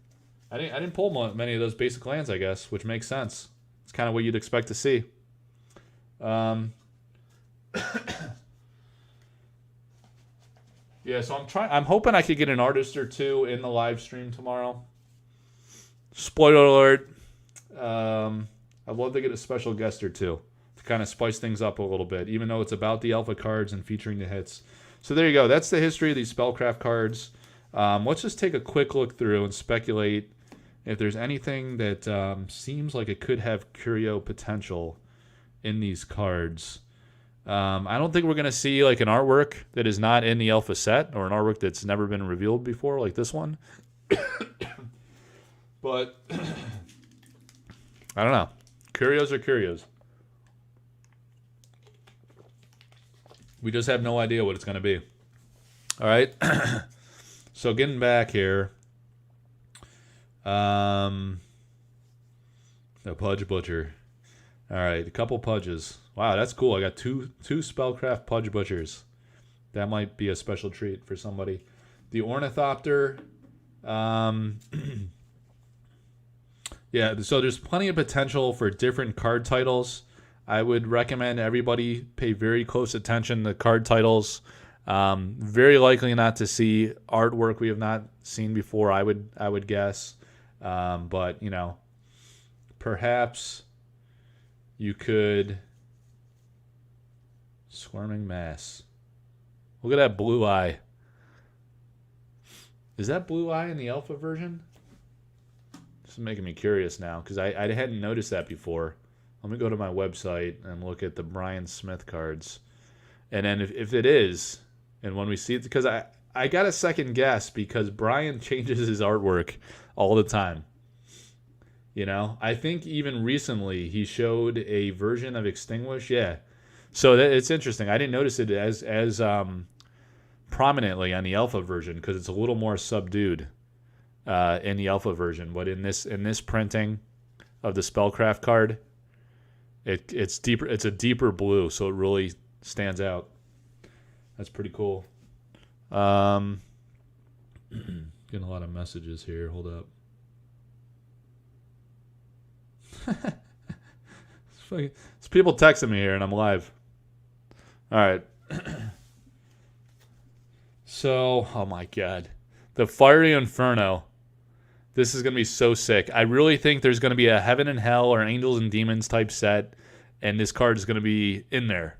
I didn't pull many of those basic lands, I guess, which makes sense. It's kind of what you'd expect to see. Yeah, so I'm hoping I could get an artist or two in the live stream tomorrow. Spoiler alert. I'd love to get a special guest or two to kind of spice things up a little bit, even though it's about the alpha cards and featuring the hits. So there you go. That's the history of these Spellcraft cards. Let's just take a quick look through and speculate if there's anything that seems like it could have curio potential in these cards. I don't think we're going to see like an artwork that is not in the alpha set or an artwork that's never been revealed before like this one. But I don't know. Curios are curios. We just have no idea what it's going to be. All right. So getting back here. The Pudge Butcher. All right, a couple Pudges. Wow, that's cool. I got two Spellcraft Pudge Butchers. That might be a special treat for somebody. The Ornithopter. Yeah, so there's plenty of potential for different card titles. I would recommend everybody pay very close attention to card titles. Very likely not to see artwork we have not seen before, I would guess. But, you know, perhaps you could... Squirming Mass. Look at that blue eye. Is that blue eye in the alpha version? This is making me curious now, because I hadn't noticed that before. Let me go to my website and look at the Brian Smith cards. And then if it is, and when we see it, because I got a second guess, because Brian changes his artwork all the time. You know, I think even recently he showed a version of Extinguish. Yeah. So it's interesting. I didn't notice it as prominently on the alpha version because it's a little more subdued in the alpha version. But in this printing of the Spellcraft card, it's deeper. It's a deeper blue, so it really stands out. That's pretty cool. Getting a lot of messages here. Hold up. It's people texting me here, and I'm live. All right. So, oh my God. The Fiery Inferno. This is going to be so sick. I really think there's going to be a Heaven and Hell or Angels and Demons type set, and this card is going to be in there.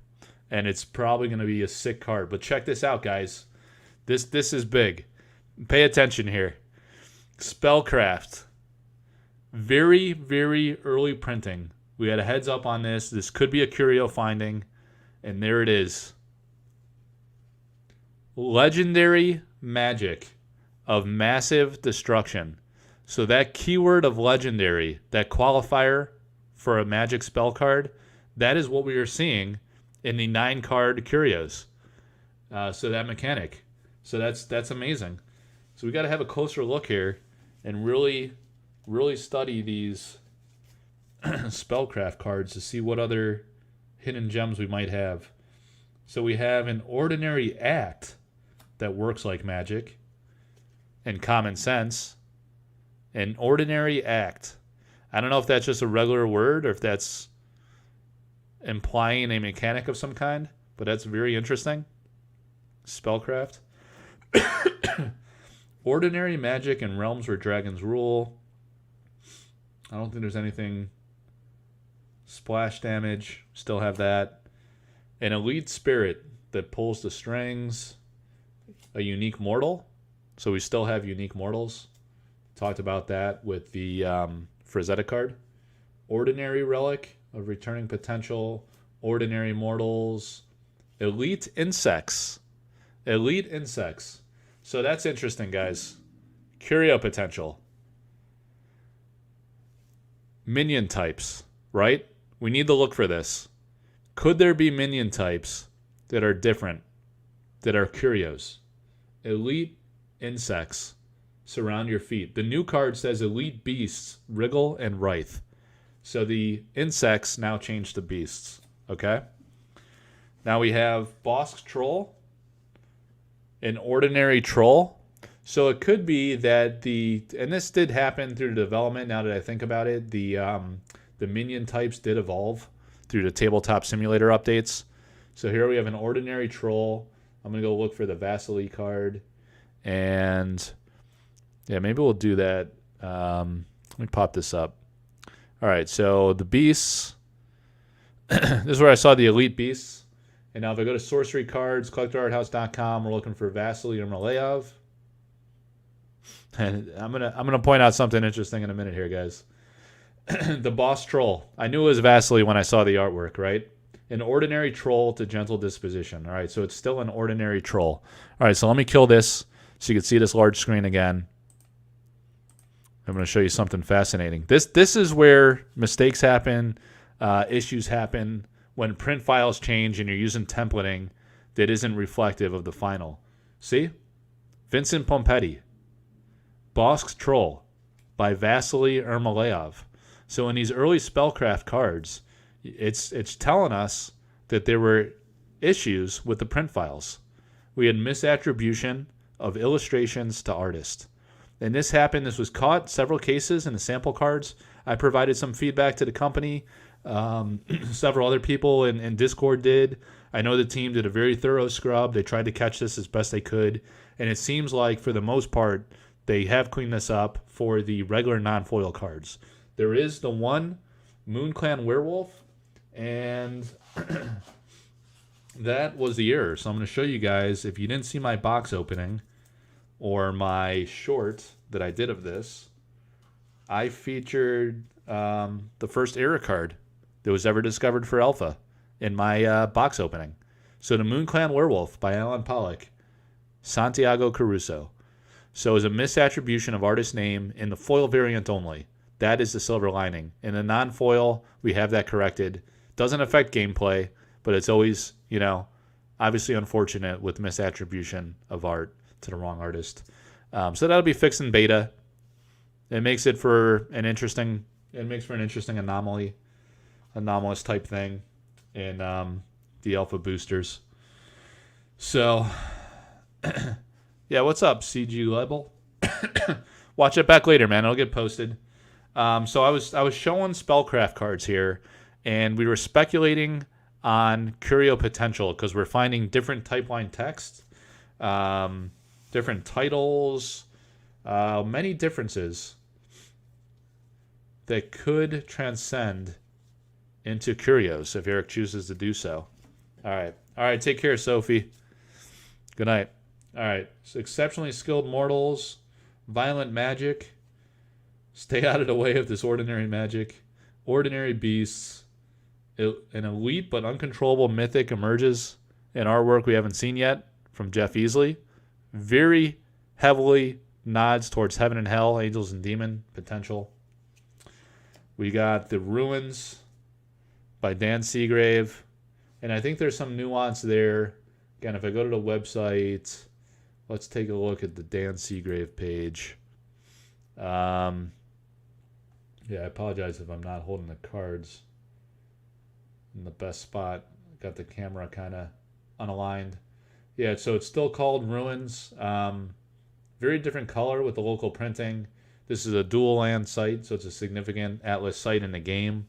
And it's probably going to be a sick card. But check this out, guys. This is big. Pay attention here. Spellcraft. Very, very early printing. We had a heads up on this. This could be a curio finding. And there it is. Legendary Magic of Massive Destruction. So that keyword of legendary, that qualifier for a magic spell card, that is what we are seeing in the 9-card curios. So that mechanic. So that's amazing. So we got to have a closer look here and really study these Spellcraft cards to see what other hidden gems we might have. So we have an Ordinary Act that works like magic and common sense. An Ordinary Act. I don't know if that's just a regular word or if that's implying a mechanic of some kind, but that's very interesting. Spellcraft. Ordinary magic in realms where dragons rule. I don't think there's anything. Splash damage. Still have that. An elite spirit that pulls the strings. A unique mortal. So we still have unique mortals. Talked about that with the Frazetta card. Ordinary relic of returning potential. Ordinary mortals. Elite insects. Elite insects. So that's interesting, guys. Curio potential. Minion types, right? We need to look for this. Could there be minion types that are different, that are curios? Elite insects surround your feet. The new card says elite beasts, wriggle and writhe. So the insects now change to beasts, okay? Now we have Bosk Troll. An ordinary troll. So it could be that and this did happen through the development, now that I think about it, the minion types did evolve through the tabletop simulator updates. So here we have an ordinary troll. I'm going to go look for the Vasily card. And yeah, maybe we'll do that. Let me pop this up. All right, so the beasts. This is where I saw the elite beasts. And now if I go to Sorcery Cards, CollectorArthouse.com, we're looking for Vasily or Maleev. And I'm gonna point out something interesting in a minute here, guys. The boss troll. I knew it was Vasily when I saw the artwork, right? An ordinary troll to gentle disposition. All right, so it's still an ordinary troll. All right, so let me kill this so you can see this large screen again. I'm going to show you something fascinating. This is where mistakes happen, issues happen, when print files change and you're using templating that isn't reflective of the final. See? Vincent Pompetti. Bosk's Troll by Vasily Ermolaev. So in these early Spellcraft cards, it's telling us that there were issues with the print files. We had misattribution of illustrations to artist. And this happened. This was caught several cases in the sample cards. I provided some feedback to the company. Several other people in Discord did. I know the team did a very thorough scrub. They tried to catch this as best they could. And it seems like, for the most part, they have cleaned this up for the regular non-foil cards. There is the one MoonClan Werewolf, and that was the error. So I'm going to show you guys, if you didn't see my box opening or my short that I did of this, I featured the first error card that was ever discovered for Alpha in my box opening. So the MoonClan Werewolf by Alan Pollock, Santiago Caruso. So it's a misattribution of artist name in the foil variant only. That is the silver lining. In the non-foil, we have that corrected. Doesn't affect gameplay, but it's always, obviously unfortunate with misattribution of art to the wrong artist. So that'll be fixed in beta. It makes it for an interesting anomalous type thing in the alpha boosters. So yeah, what's up, CG Label? Watch it back later, man. It'll get posted. So I was showing Spellcraft cards here, and we were speculating on Curio potential because we're finding different type line text, different titles, many differences that could transcend into Curios if Eric chooses to do so. All right. Take care, Sophie. Good night. All right. So exceptionally skilled mortals, violent magic, Stay out of the way of this ordinary magic. Ordinary beasts. An elite but uncontrollable mythic emerges in artwork we haven't seen yet from Jeff Easley. Very heavily nods towards heaven and hell, angels and demon potential. We got the Ruins by Dan Seagrave. And I think there's some nuance there. Again, if I go to the website, let's take a look at the Dan Seagrave page. Yeah, I apologize if I'm not holding the cards in the best spot. Got the camera kind of unaligned. Yeah, so it's still called Ruins. Very different color with the local printing. This is a dual land site, so it's a significant Atlas site in the game.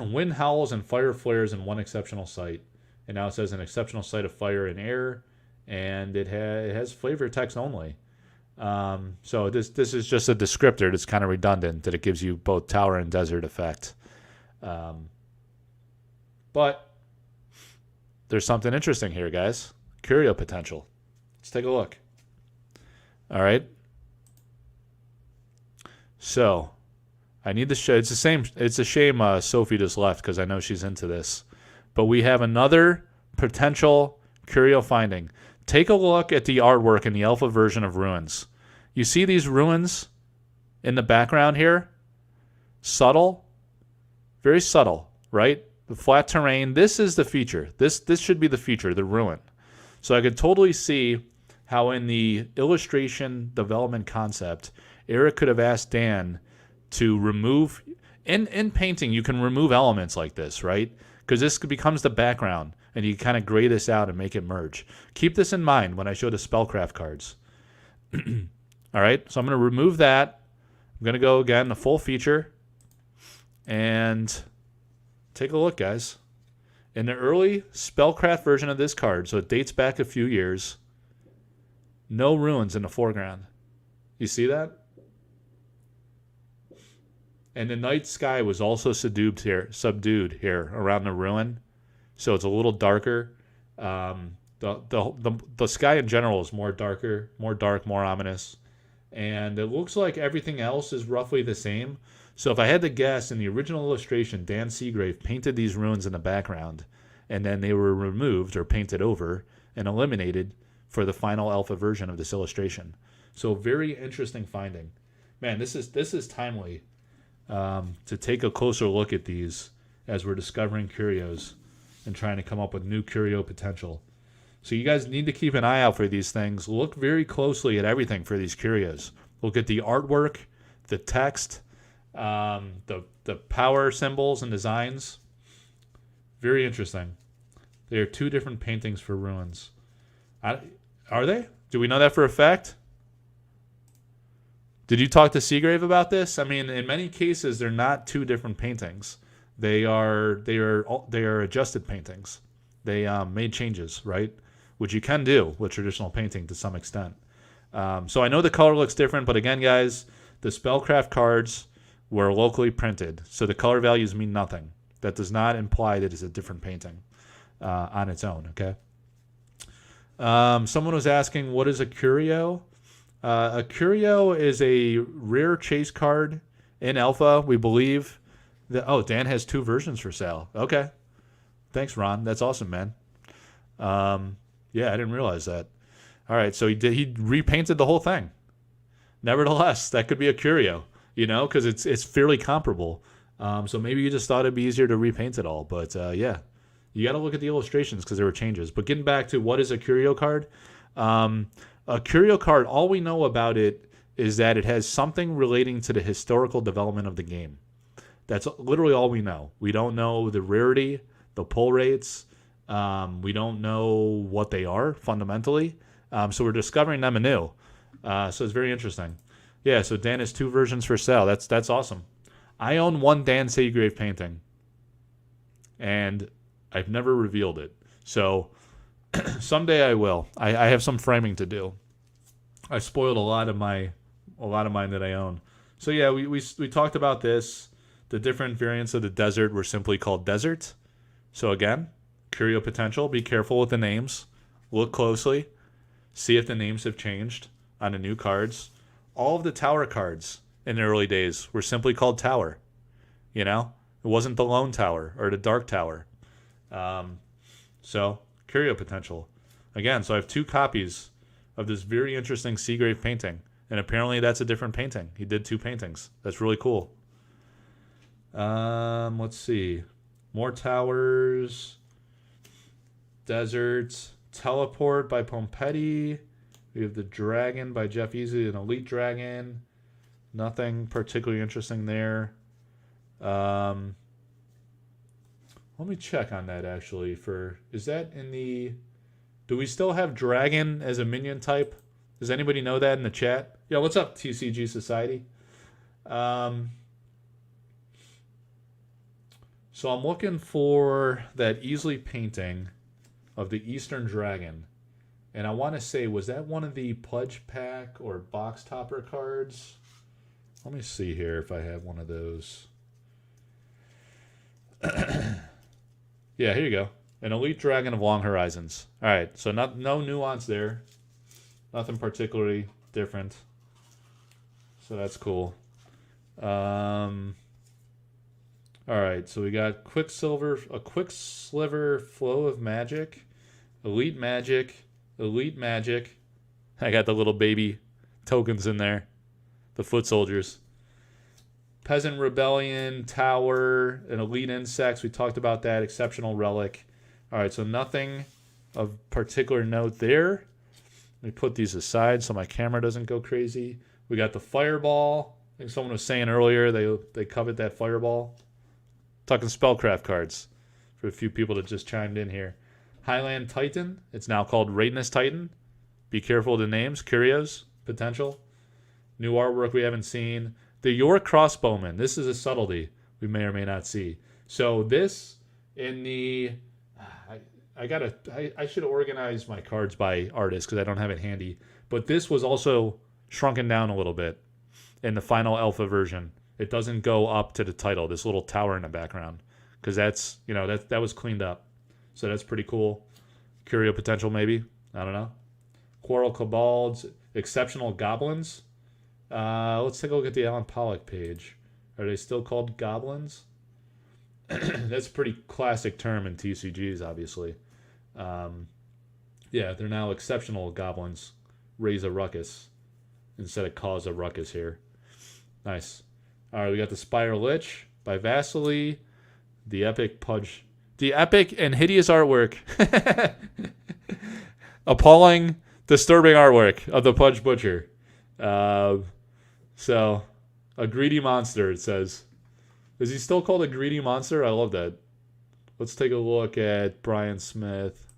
Wind howls and fire flares in one exceptional site. And now it says an exceptional site of fire and air, and it has flavor text only. So this is just a descriptor that's kind of redundant, that it gives you both tower and desert effect. But there's something interesting here, guys. Curio potential. Let's take a look. All right. So I need to show. It's a shame Sophie just left, because I know she's into this. But we have another potential curio finding. Take a look at the artwork in the alpha version of Ruins. You see these ruins in the background here? Subtle. Very subtle, right? The flat terrain. This is the feature. This should be the feature, the ruin. So I could totally see how in the illustration development concept, Eric could have asked Dan to remove... In painting, you can remove elements like this, right? Because this becomes the background, and you kind of gray this out and make it merge. Keep this in mind when I show the Spellcraft cards. All right, so I'm going to remove that. I'm going to go, again, the full feature. And take a look, guys. In the early Spellcraft version of this card, so it dates back a few years, no ruins in the foreground. You see that? And the night sky was also subdued here around the ruin, so it's a little darker. The sky in general is more dark, more ominous, and it looks like everything else is roughly the same. So if I had to guess, in the original illustration, Dan Seagrave painted these ruins in the background, and then they were removed or painted over and eliminated for the final alpha version of this illustration. So very interesting finding. Man, this is timely. To take a closer look at these as we're discovering curios and trying to come up with new curio potential. So you guys need to keep an eye out for these things. Look very closely at everything for these curios. Look at the artwork, the text, the power symbols and designs. Very interesting. They are two different paintings for Ruins. Are they? Do we know that for a fact? Did you talk to Seagrave about this? I mean, in many cases, they're not two different paintings. They are adjusted paintings. They made changes, right? Which you can do with traditional painting to some extent. So I know the color looks different, but again, guys, the Spellcraft cards were locally printed, so the color values mean nothing. That does not imply that it's a different painting on its own, okay? Someone was asking, what is a curio? A curio is a rare chase card in alpha, we believe. Dan has two versions for sale. Okay. Thanks, Ron. That's awesome, man. Yeah, I didn't realize that. All right, so he repainted the whole thing. Nevertheless, that could be a curio, because it's fairly comparable. So maybe you just thought it'd be easier to repaint it all. But yeah, you got to look at the illustrations because there were changes. But getting back to what is a curio card, a curio card, all we know about it is that it has something relating to the historical development of the game. That's literally all we know. We don't know the rarity, the pull rates. We don't know what they are fundamentally. So we're discovering them anew. So it's very interesting. Yeah, so Dan has two versions for sale. That's awesome. I own one Dan Seagrave painting, and I've never revealed it. So someday I will. I have some framing to do. I spoiled a lot of mine that I own. So yeah, we talked about this. The different variants of the desert were simply called desert. So again, curio potential. Be careful with the names. Look closely. See if the names have changed on the new cards. All of the tower cards in the early days were simply called Tower. You know, it wasn't the Lone Tower or the Dark Tower. So Curio potential again. So I have 2 copies of this very interesting Seagrave painting, and apparently that's a different painting. He did 2 paintings. That's really cool. Let's see, more towers, deserts, teleport by Pompetti. We have the dragon by Jeff Easy, an elite dragon. Nothing particularly interesting there. Let me check on that actually. Is that in the? Do we still have dragon as a minion type? Does anybody know that in the chat? Yeah, what's up, TCG Society? So I'm looking for that Easley painting of the Eastern Dragon. And I want to say, was that one of the Pledge Pack or Box Topper cards? Let me see here if I have one of those. Yeah, here you go. An Elite Dragon of Long Horizons. All right, so no nuance there. Nothing particularly different. So that's cool. All right, so we got a Quicksilver Flow of Magic, Elite Magic. I got the little baby tokens in there, the foot soldiers. Peasant Rebellion, Tower, an Elite Insects. We talked about that. Exceptional Relic. All right, so nothing of particular note there. Let me put these aside so my camera doesn't go crazy. We got the Fireball. I think someone was saying earlier they covet that Fireball. Talking Spellcraft cards for a few people that just chimed in here. Highland Titan. It's now called Radiance Titan. Be careful of the names. Curios. Potential. New artwork we haven't seen. The York Crossbowman. This is a subtlety we may or may not see. So this in the... I should organize my cards by artist because I don't have it handy. But this was also shrunken down a little bit in the final alpha version. It doesn't go up to the title, this little tower in the background, because that's, that was cleaned up. So that's pretty cool. Curio potential, maybe. I don't know. Quarrel Cabalds, Exceptional Goblins. Let's take a look at the Alan Pollock page. Are they still called goblins? That's a pretty classic term in TCGs, obviously. Yeah, they're now Exceptional Goblins. Raise a ruckus instead of cause a ruckus here. Nice. All right, we got the Spire Lich by Vasily. The epic and hideous artwork. Appalling, disturbing artwork of the Pudge Butcher. So, a greedy monster, it says. Is he still called a greedy monster? I love that. Let's take a look at Brian Smith.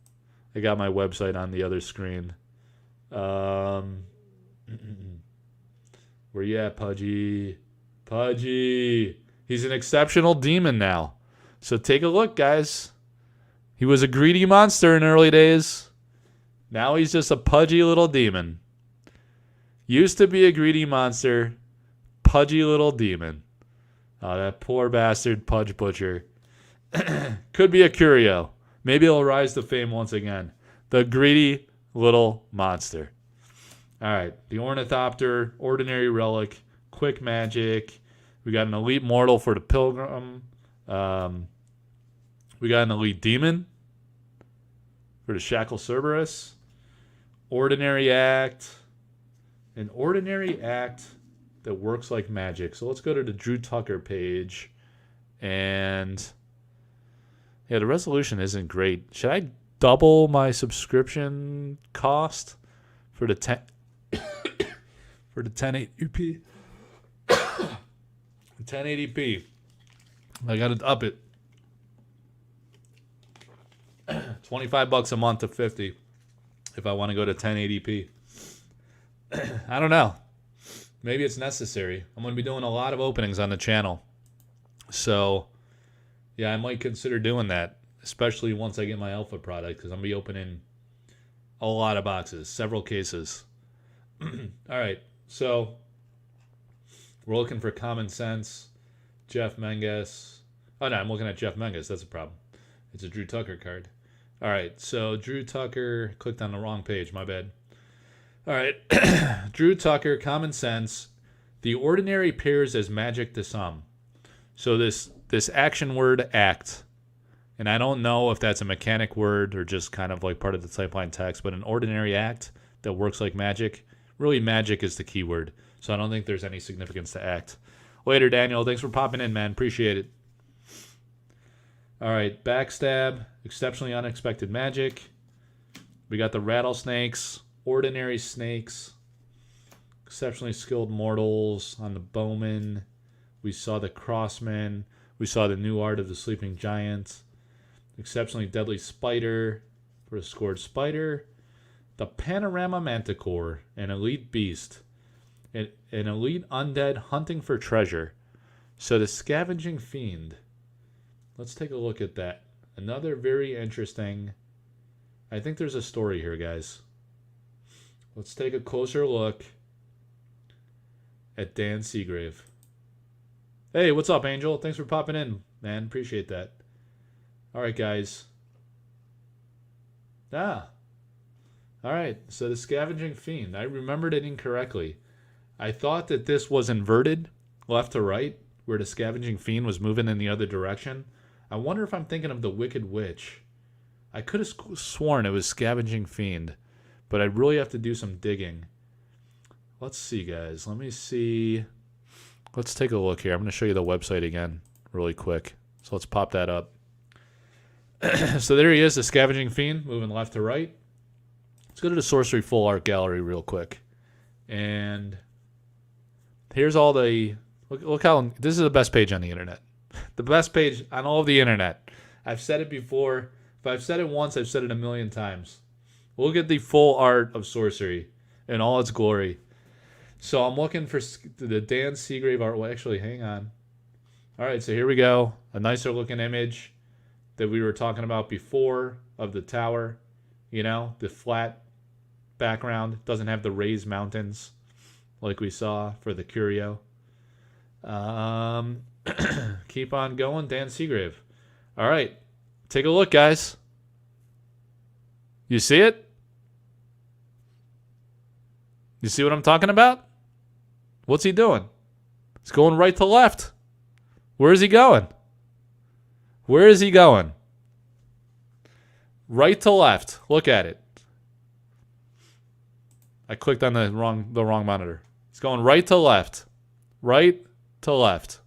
I got my website on the other screen. Where you at, Pudgy? Pudgy. He's an exceptional demon now. So take a look, guys. He was a greedy monster in early days. Now he's just a pudgy little demon. Used to be a greedy monster. Pudgy little demon. Oh, that poor bastard Pudge Butcher. Could be a curio. Maybe he'll rise to fame once again. The greedy little monster. All right. The Ornithopter, Ordinary Relic, Quick Magic. We got an Elite Mortal for the Pilgrim. We got an Elite Demon for the Shackle Cerberus. Ordinary Act. An Ordinary Act that works like magic. So let's go to the Drew Tucker page. And yeah, the resolution isn't great. Should I double my subscription cost for the 1080p? 1080p. I got to up it. $25 a month to $50 if I want to go to 1080p. I don't know. Maybe it's necessary. I'm going to be doing a lot of openings on the channel. So, yeah, I might consider doing that, especially once I get my alpha product, because I'm going to be opening a lot of boxes, several cases. All right, so we're looking for Common Sense, Jeff Menges. Oh, no, I'm looking at Jeff Menges. That's a problem. It's a Drew Tucker card. All right, so Drew Tucker, clicked on the wrong page. My bad. All right, Drew Tucker, Common Sense, The ordinary pairs as magic to some. So this action word act, and I don't know if that's a mechanic word or just kind of like part of the typeline text, but an ordinary act that works like magic. Really, magic is the key word. So I don't think there's any significance to act. Later, Daniel. Thanks for popping in, man. Appreciate it. All right, backstab, exceptionally unexpected magic. We got the rattlesnakes, ordinary snakes, exceptionally skilled mortals on the bowman. We saw the crossmen. We saw the new art of the sleeping giant. Exceptionally deadly spider for a scored spider. The panorama manticore, an elite beast. An elite undead hunting for treasure. So the scavenging fiend. Let's take a look at that. Another very interesting... I think there's a story here, guys. Let's take a closer look at Dan Seagrave. Hey, what's up, Angel? Thanks for popping in, man. Appreciate that. All right, guys. All right, so the scavenging fiend. I remembered it incorrectly. I thought that this was inverted, left to right, where the scavenging fiend was moving in the other direction. I wonder if I'm thinking of the Wicked Witch. I could have sworn it was Scavenging Fiend, but I'd really have to do some digging. Let's see, guys. Let me see. Let's take a look here. I'm going to show you the website again really quick. So let's pop that up. So there he is, the Scavenging Fiend, moving left to right. Let's go to the Sorcery Full Art Gallery real quick. And here's all the... Look how... This is the best page on the internet. The best page on all of the internet. I've said it before. If I've said it once, I've said it a million times. Look at the full art of sorcery in all its glory. So I'm looking for the Dan Seagrave art. Well, actually, hang on. All right, so here we go. A nicer looking image that we were talking about before of the tower. You know, the flat background. Doesn't have the raised mountains like we saw for the Curio. Keep on going, Dan Seagrave. All right, take a look, guys. You see it? You see what I'm talking about? What's he doing? He's going right to left. Where is he going? Where is he going? Right to left. Look at it. I clicked on the wrong monitor. He's going right to left. Right to left.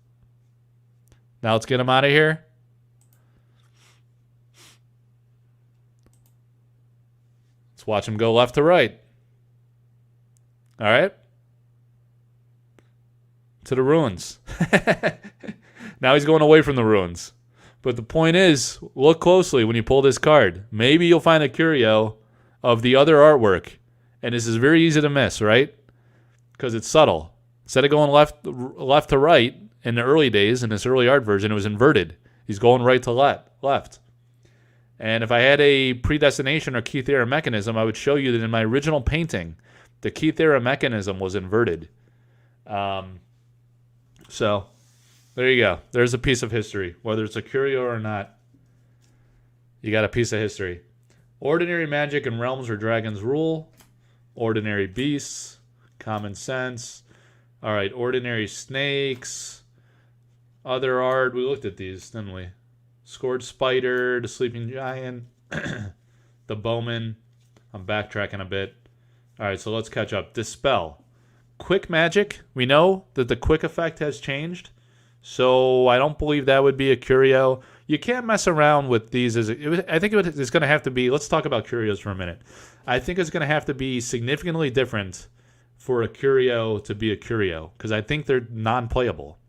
Now let's get him out of here. Let's watch him go left to right. All right. To the ruins. Now he's going away from the ruins. But the point is, look closely when you pull this card. Maybe you'll find a curio of the other artwork. And this is very easy to miss, right? Because it's subtle. Instead of going left to right in the early days, in this early art version, it was inverted. He's going right to left. And if I had a predestination or key theorem mechanism, I would show you that in my original painting, the key theorem mechanism was inverted. So there you go. There's a piece of history. Whether it's a curio or not, you got a piece of history. Ordinary magic in realms where dragons rule. Ordinary beasts. Common sense. All right, ordinary snakes. Other art. We looked at these, didn't we? Scored spider, the sleeping giant, the bowman. I'm backtracking a bit. All right, so let's catch up. Dispel. Quick magic. We know that the quick effect has changed. So I don't believe that would be a curio. You can't mess around with these. I think it's going to have to be... Let's talk about curios for a minute. I think it's going to have to be significantly different for a curio to be a curio. Because I think they're non-playable.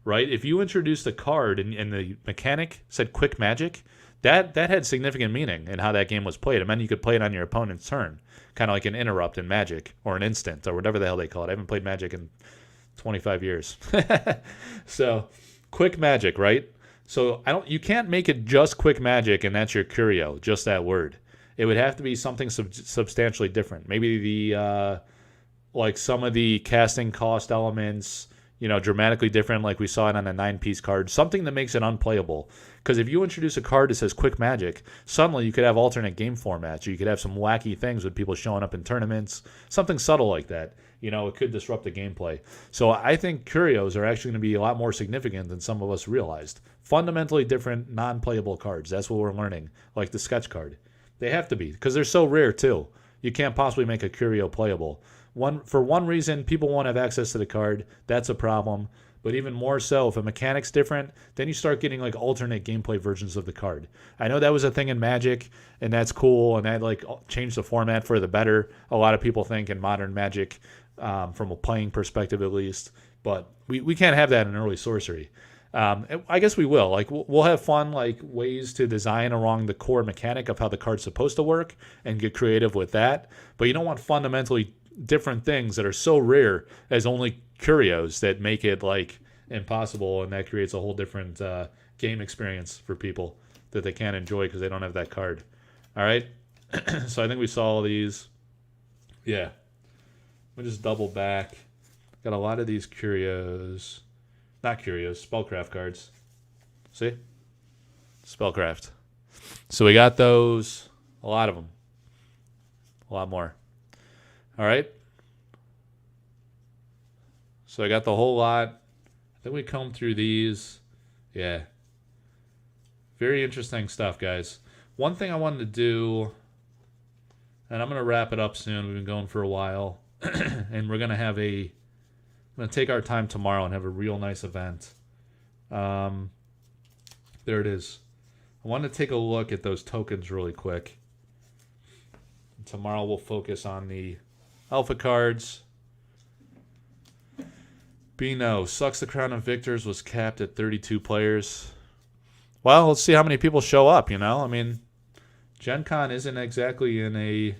Right? If you introduced a card and the mechanic said quick magic, that had significant meaning in how that game was played. It meant you could play it on your opponent's turn. Kind of like an interrupt in Magic or an instant or whatever the hell they call it. I haven't played Magic in 25 years. So, quick magic, right? So, you can't make it just quick magic and that's your curio, just that word. It would have to be something substantially different. Maybe like some of the casting cost elements, dramatically different like we saw it on a 9-piece card. Something that makes it unplayable. Because if you introduce a card that says Quick Magic, suddenly you could have alternate game formats. Or you could have some wacky things with people showing up in tournaments. Something subtle like that. It could disrupt the gameplay. So I think Curios are actually going to be a lot more significant than some of us realized. Fundamentally different, non-playable cards. That's what we're learning. Like the sketch card. They have to be. Because they're so rare, too. You can't possibly make a Curio playable. For one reason, people won't have access to the card. That's a problem. But even more so, if a mechanic's different, then you start getting like alternate gameplay versions of the card. I know that was a thing in Magic, and that's cool, and that like changed the format for the better. A lot of people think in modern Magic, from a playing perspective at least. But we can't have that in early Sorcery. I guess we will. Like we'll have fun, like ways to design along the core mechanic of how the card's supposed to work, and get creative with that. But you don't want fundamentally different things that are so rare as only Curios that make it like impossible, and that creates a whole different game experience for people that they can't enjoy because they don't have that card. All right. So I think we saw all these. Yeah. Let me just double back. Got a lot of these Curios. Not Curios, Spellcraft cards. See? Spellcraft. So we got those. A lot of them. A lot more. All right. So I got the whole lot. I think we combed through these. Yeah. Very interesting stuff, guys. One thing I wanted to do, and I'm going to wrap it up soon. We've been going for a while. And we're going to have I'm going to take our time tomorrow and have a real nice event. There it is. I want to take a look at those tokens really quick. Tomorrow we'll focus on the Alpha cards. Bino, sucks the Crown of Victors was capped at 32 players. Well, let's see how many people show up, I mean, Gen Con isn't exactly in a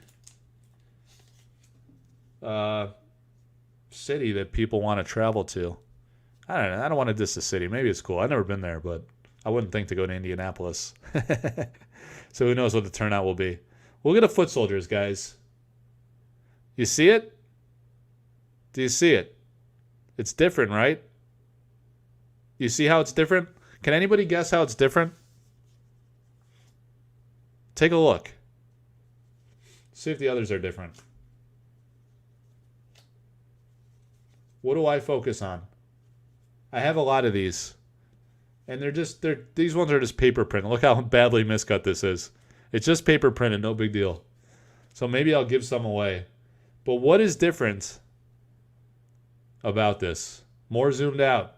city that people want to travel to. I don't know. I don't want to diss the city. Maybe it's cool. I've never been there, but I wouldn't think to go to Indianapolis. So who knows what the turnout will be. We'll get a Foot Soldiers, guys. You see it? Do you see it? It's different, right? You see how it's different? Can anybody guess how it's different? Take a look. See if the others are different. What do I focus on? I have a lot of these. And these ones are just paper print. Look how badly miscut this is. It's just paper printed, no big deal. So maybe I'll give some away. But what is different about this? More zoomed out.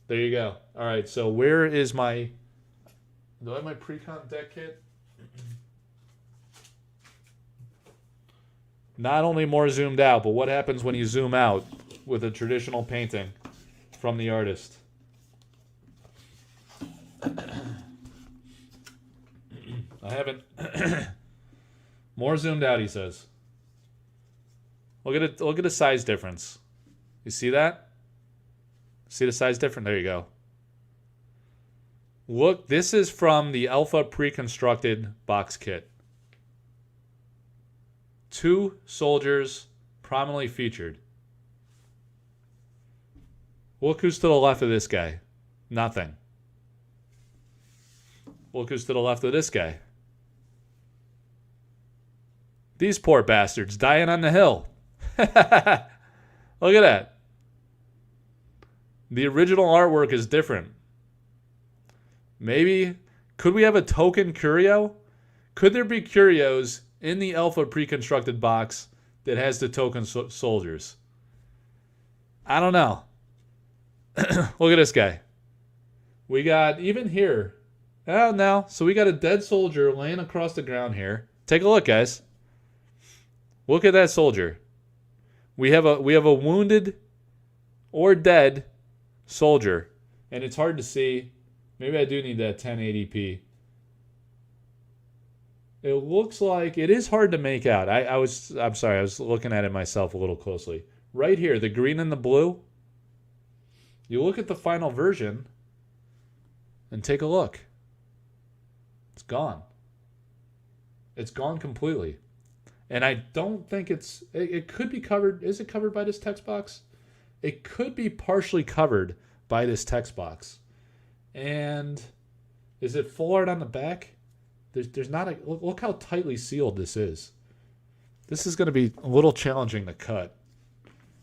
There you go. All right, so where is my... Do I have my pre-con deck kit? Not only more zoomed out, but what happens when you zoom out with a traditional painting from the artist? I haven't. More zoomed out, he says. Look at a size difference. You see that? See the size difference? There you go. Look, this is from the Alpha pre-constructed box kit. 2 soldiers prominently featured. Look who's to the left of this guy. Nothing. Look who's to the left of this guy. These poor bastards dying on the hill. Look at that. The original artwork is different. Maybe, could we have a token Curio? Could there be Curios in the Alpha pre-constructed box that has the token soldiers? I don't know. Look at this guy. We got, even here. Oh, no. So we got a dead soldier laying across the ground here. Take a look, guys. Look at that soldier. We have a wounded or dead soldier. And it's hard to see. Maybe I do need that 1080p. It looks like it is hard to make out. I'm sorry, I was looking at it myself a little closely. Right here, the green and the blue. You look at the final version and take a look. It's gone. It's gone completely. And I don't think it could be covered. Is it covered by this text box? it could be partially covered by this text box. And is it full art on the back? There's not a... Look how tightly sealed this is. This is going to be a little challenging to cut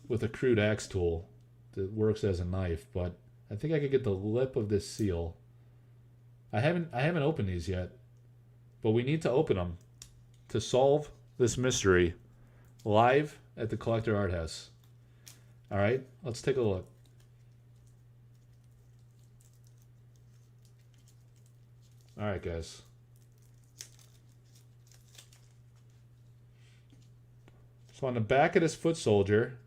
with a crude axe tool that works as a knife, but I think I could get the lip of this seal. I haven't opened these yet, but we need to open them to solve this mystery live at the Collector Arthouse. All right, let's take a look. All right, guys. So on the back of this foot soldier,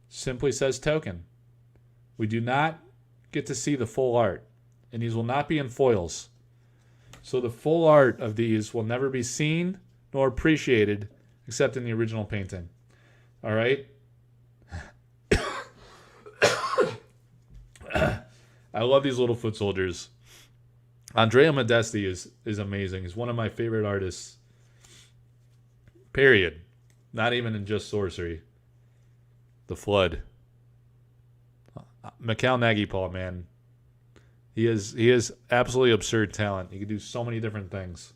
simply says token. We do not get to see the full art, and these will not be in foils. So the full art of these will never be seen nor appreciated except in the original painting. All right? I love these little foot soldiers. Andrea Modesti is amazing. He's one of my favorite artists. Period. Not even in just sorcery. The Flood. Mikhail Nagypaul, man. He is absolutely absurd talent. He can do so many different things.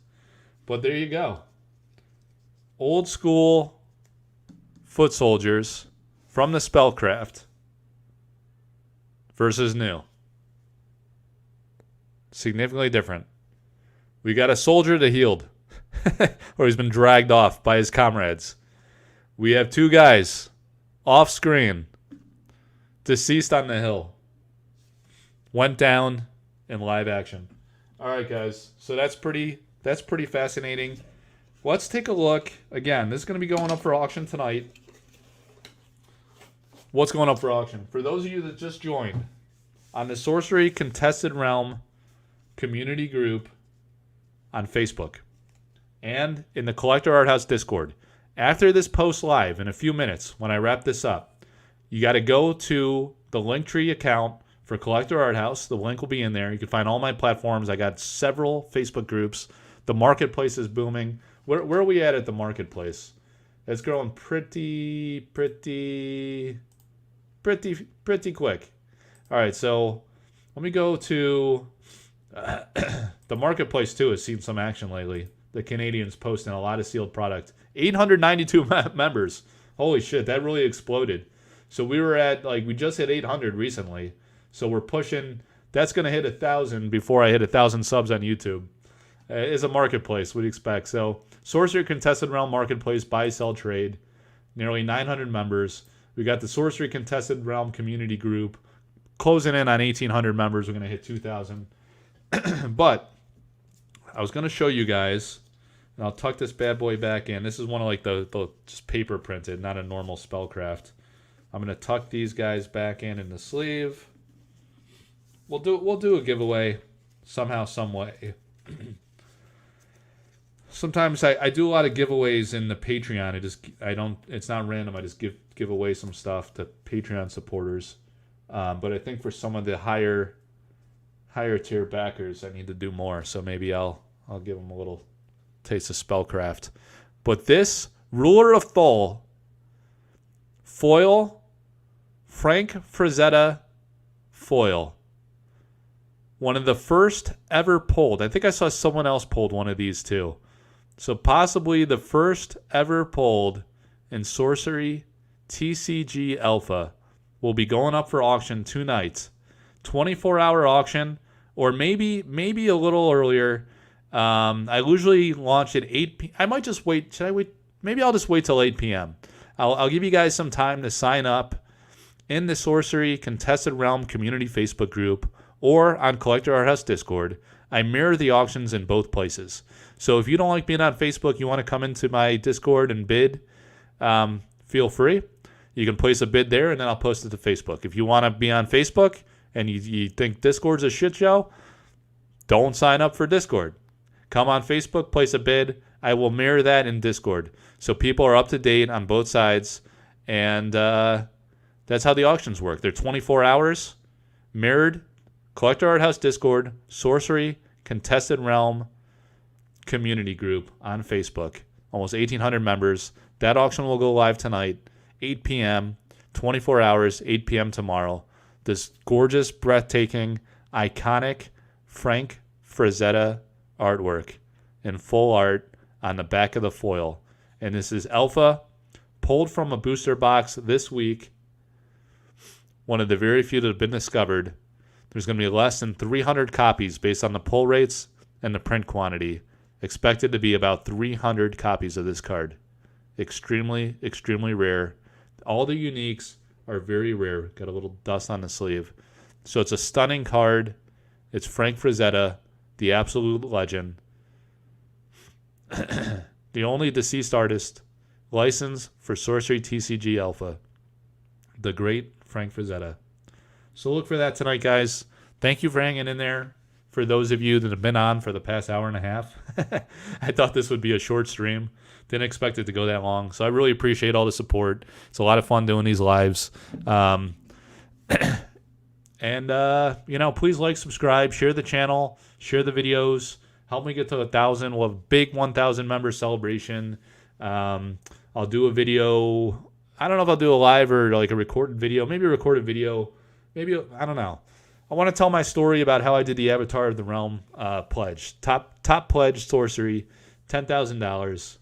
But there you go. Old school foot soldiers from the Spellcraft versus new. Significantly different. We got a soldier that healed. Or he's been dragged off by his comrades. We have two guys off screen, deceased on the hill. Went down in live action. All right, guys. So that's pretty fascinating. Let's take a look. Again, this is going to be going up for auction tonight. What's going up for auction? For those of you that just joined, on the Sorcery Contested Realm community group on Facebook and in the Collector Arthouse Discord, after this post live in a few minutes, when I wrap this up, you got to go to the Linktree account for Collector Arthouse. The link will be in there. You can find all my platforms. I got several Facebook groups. The marketplace is booming. Where are we at the marketplace? It's growing pretty quick. All right, so let me go to the marketplace too. Has seen some action lately. The Canadians posting a lot of sealed product. 892 members. Holy shit, that really exploded. So we were at, we just hit 800 recently. So we're pushing, that's going to hit 1,000 before I hit 1,000 subs on YouTube. It's a marketplace, what do you expect? So Sorcery Contested Realm Marketplace, buy, sell, trade. Nearly 900 members. We got the Sorcery Contested Realm community group. Closing in on 1,800 members. We're going to hit 2,000. But I was going to show you guys, and I'll tuck this bad boy back in. This is one of the just paper printed, not a normal Spellcraft. I'm going to tuck these guys back in the sleeve. We'll do a giveaway somehow, some way. Sometimes I do a lot of giveaways in the Patreon. It's not random. I just give away some stuff to Patreon supporters. But I think for some of the higher tier backers, I need to do more. So maybe I'll give them a little taste of Spellcraft. But this Ruler of Thol foil, Frank Frazetta foil. One of the first ever pulled. I think I saw someone else pulled one of these too. So possibly the first ever pulled in Sorcery TCG Alpha will be going up for auction tonight. 24-hour auction, or maybe a little earlier. I usually launch at 8 p.m. I might just wait. Should I wait? Maybe I'll just wait till 8 p.m. I'll give you guys some time to sign up in the Sorcery Contested Realm community Facebook group or on Collector Arthouse Discord. I mirror the auctions in both places. So if you don't like being on Facebook, you want to come into my Discord and bid, feel free. You can place a bid there, and then I'll post it to Facebook. If you want to be on Facebook and you think Discord's a shit show, don't sign up for Discord. Come on Facebook, place a bid. I will mirror that in Discord. So people are up to date on both sides, and that's how the auctions work. They're 24 hours, mirrored. Collector Arthouse Discord, Sorcery Contested Realm community group on Facebook. Almost 1,800 members. That auction will go live tonight, 8 p.m. 24 hours, 8 p.m. tomorrow. This gorgeous, breathtaking, iconic Frank Frazetta artwork in full art on the back of the foil. And this is alpha, pulled from a booster box this week. One of the very few that have been discovered. There's going to be less than 300 copies based on the pull rates and the print quantity. Expected to be about 300 copies of this card. Extremely, extremely rare. All the uniques are very rare. Got a little dust on the sleeve. So it's a stunning card. It's Frank Frazetta, the absolute legend. The only deceased artist licensed for Sorcery TCG Alpha. The great Frank Frazetta. So look for that tonight, guys. Thank you for hanging in there. For those of you that have been on for the past hour and a half. I thought this would be a short stream. Didn't expect it to go that long. So I really appreciate all the support. It's a lot of fun doing these lives. Please like, subscribe, share the channel, share the videos. Help me get to 1,000. We'll have a big 1,000 member celebration. I'll do a video. I don't know if I'll do a live or like a recorded video. Maybe a recorded video. Maybe, I don't know. I want to tell my story about how I did the Avatar of the Realm pledge. Top pledge sorcery, $10,000.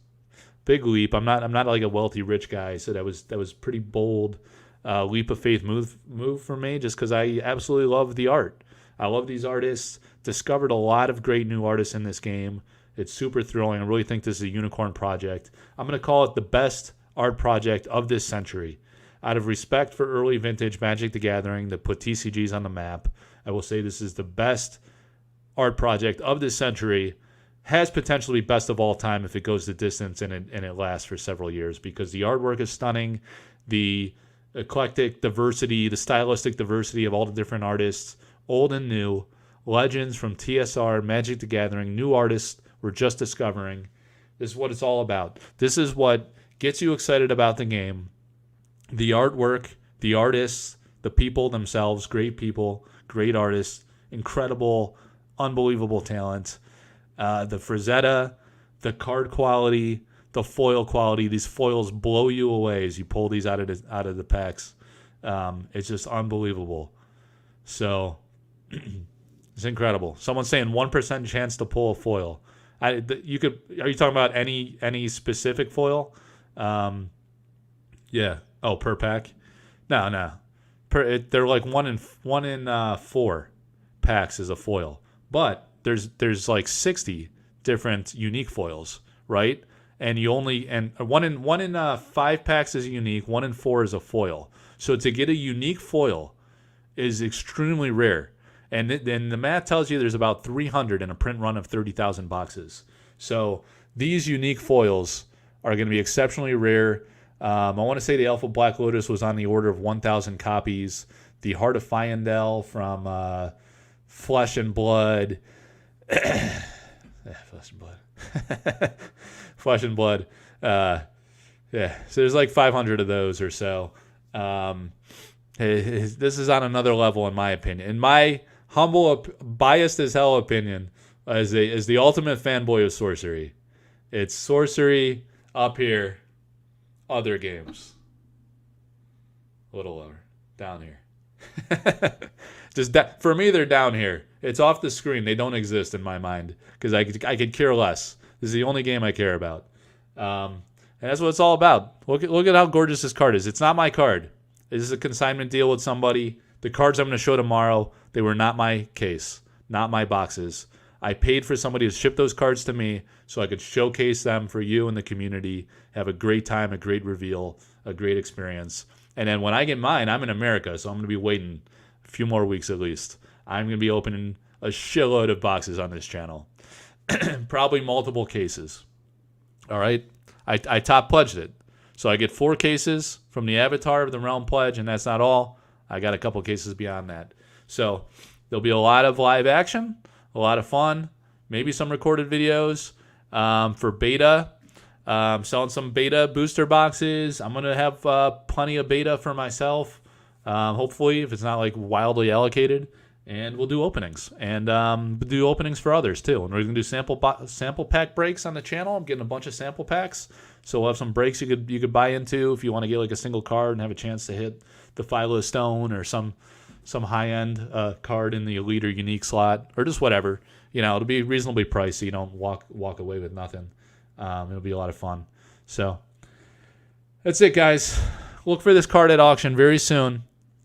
Big leap. I'm not like a wealthy rich guy, so that was pretty bold leap of faith move for me, just because I absolutely love the art. I love these artists. Discovered a lot of great new artists in this game. It's super thrilling. I really think this is a unicorn project. I'm going to call it the best art project of this century. Out of respect for early vintage Magic the Gathering that put TCGs on the map, I will say this is the best art project of this century. Has potential to be best of all time if it goes the distance and it lasts for several years, because the artwork is stunning. The eclectic diversity, the stylistic diversity of all the different artists, old and new, legends from TSR, Magic the Gathering, new artists we're just discovering. This is what it's all about. This is what gets you excited about the game. The artwork, the artists, the people themselves, great people, great artists, incredible, unbelievable talent. The Frazetta, the card quality, the foil quality. These foils blow you away as you pull these out of the packs. It's just unbelievable. So it's incredible. Someone's saying 1% chance to pull a foil. Are you talking about any specific foil? Yeah. Oh, per pack? No. They're like one in 4 packs is a foil, but there's like 60 different unique foils, right? And one in 5 packs is a unique, 1 in 4 is a foil. So to get a unique foil is extremely rare. And then the math tells you there's about 300 in a print run of 30,000 boxes. So these unique foils are going to be exceptionally rare. I want to say the Alpha Black Lotus was on the order of 1,000 copies. The Heart of Fyendel from Flesh and Blood. Flesh and Blood. Flesh and Blood. So there's like 500 of those or so. This is on another level in my opinion. In my humble, biased as hell opinion, as the ultimate fanboy of Sorcery. It's Sorcery up here. Other games. A little lower. Down here. For me, they're down here. It's off the screen. They don't exist in my mind because I could care less. This is the only game I care about. And that's what it's all about. Look at how gorgeous this card is. It's not my card. This is a consignment deal with somebody. The cards I'm going to show tomorrow, they were not my case, not my boxes. I paid for somebody to ship those cards to me so I could showcase them for you and the community, have a great time, a great reveal, a great experience. And then when I get mine, I'm in America, so I'm going to be waiting a few more weeks at least. I'm going to be opening a shitload of boxes on this channel. Probably multiple cases. All right? I top pledged it. So I get 4 cases from the Avatar of the Realm pledge, and that's not all. I got a couple cases beyond that. So there'll be a lot of live action, a lot of fun, maybe some recorded videos for beta. Selling some beta booster boxes. I'm going to have plenty of beta for myself, hopefully, if it's not like wildly allocated. and we'll do openings, and we'll do openings for others too. And we're gonna do sample pack breaks on the channel. I'm getting a bunch of sample packs, so we'll have some breaks you could buy into if you want to get like a single card and have a chance to hit the Philo Stone or some high end card in the Elite or Unique slot, or just whatever. You know, it'll be reasonably priced, so you don't walk away with nothing. It'll be a lot of fun. So that's it, guys. Look for this card at auction very soon.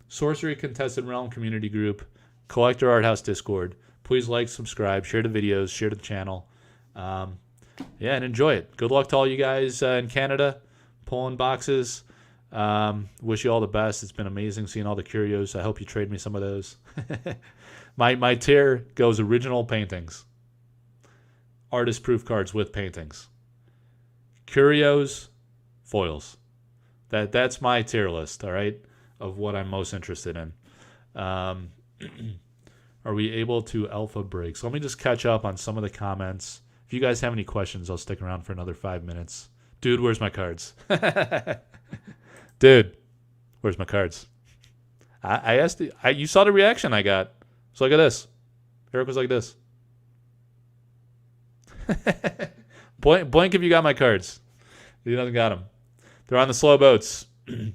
Sorcery Contested Realm Community Group, Collector Arthouse Discord. Please like, subscribe, share the videos, share the channel. Yeah, and enjoy it. Good luck to all you guys in Canada pulling boxes. Wish you all the best. It's been amazing seeing all the curios. I hope you trade me some of those. My tier goes original paintings, artist proof cards with paintings, curios, foils. That's my tier list. All right, of what I'm most interested in. Are we able to alpha break? So let me just catch up on some of the comments. If you guys have any questions, I'll stick around for another 5 minutes. Dude, where's my cards? Dude, where's my cards? I asked you saw the reaction I got. So look at this. Eric was like this. Blank if you got my cards. He doesn't got them. They're on the slow boats. All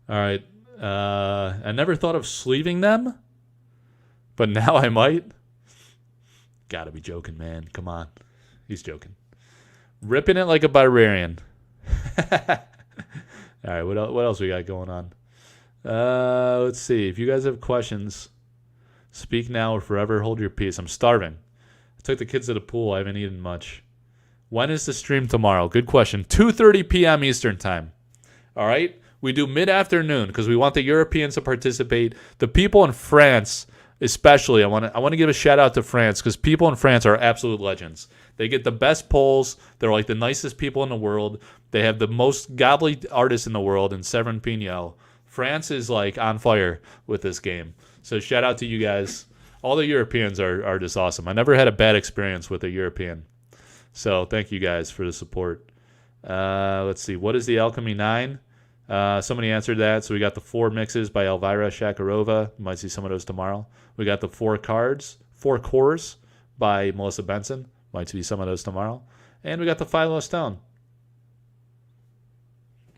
right. I never thought of sleeving them, but now I might. Gotta be joking, man. Come on. He's joking. Ripping it like a barbarian. All right, what else we got going on? Let's see. If you guys have questions, speak now or forever hold your peace. I'm starving. I took the kids to the pool. I haven't eaten much. When is the stream tomorrow? Good question. 2:30 p.m. Eastern time. All right? We do mid-afternoon because we want the Europeans to participate. The people in France, especially, I want to give a shout-out to France because people in France are absolute legends. They get the best polls. They're like the nicest people in the world. They have the most godly artists in the world in Severin Pignot. France is like on fire with this game. So shout out to you guys. All the Europeans are just awesome. I never had a bad experience with a European. So thank you guys for the support. Let's see. What is the Alchemy 9? Somebody answered that. So we got the 4 mixes by Elvira Shakarova. You might see some of those tomorrow. We got the 4 cores by Melissa Benson. Might see some of those tomorrow. And we got the Philo Stone.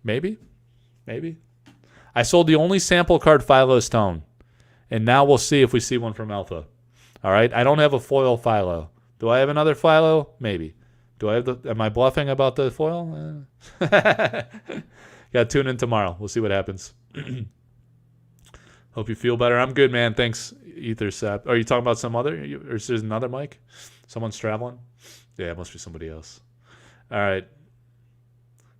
Maybe. I sold the only sample card Philo Stone. And now we'll see if we see one from Alpha. All right? I don't have a foil Philo. Do I have another Philo? Maybe. Do I have am I bluffing about the foil? Got to tune in tomorrow. We'll see what happens. Hope you feel better. I'm good, man. Thanks, Ethersap. Are you talking about some other? Or is there another mic? Someone's traveling? Yeah, it must be somebody else. All right.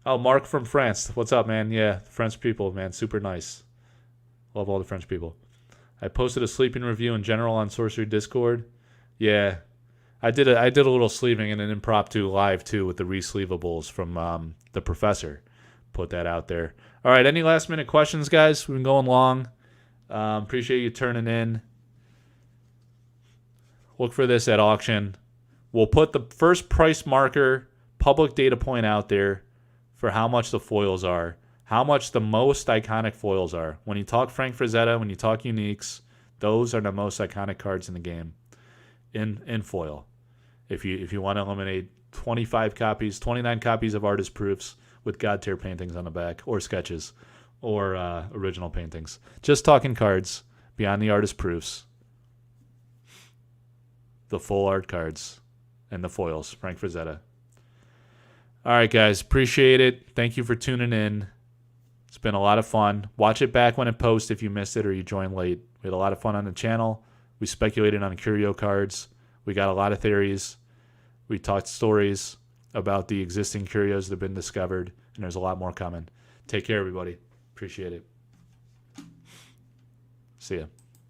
Oh, Mark from France. What's up, man? Yeah, French people, man. Super nice. Love all the French people. I posted a sleeping review in general on Sorcery Discord. Yeah. I did a little sleeving and an impromptu live, too, with the re-sleevables from the professor. Put that out there. All right, any last-minute questions, guys? We've been going long. Appreciate you turning in. Look for this at auction. We'll put the first price marker, public data point out there for how much the foils are, how much the most iconic foils are. When you talk Frank Frazetta, when you talk uniques, those are the most iconic cards in the game in foil. If you want to eliminate 25 copies, 29 copies of artist proofs with God tier paintings on the back, or sketches, or original paintings. Just talking cards beyond the artist proofs, the full art cards, and the foils. Frank Frazetta. All right, guys. Appreciate it. Thank you for tuning in. It's been a lot of fun. Watch it back when it posts if you missed it or you joined late. We had a lot of fun on the channel. We speculated on Curio Cards. We got a lot of theories. We talked stories about the existing curios that have been discovered, and there's a lot more coming. Take care, everybody. Appreciate it. See ya.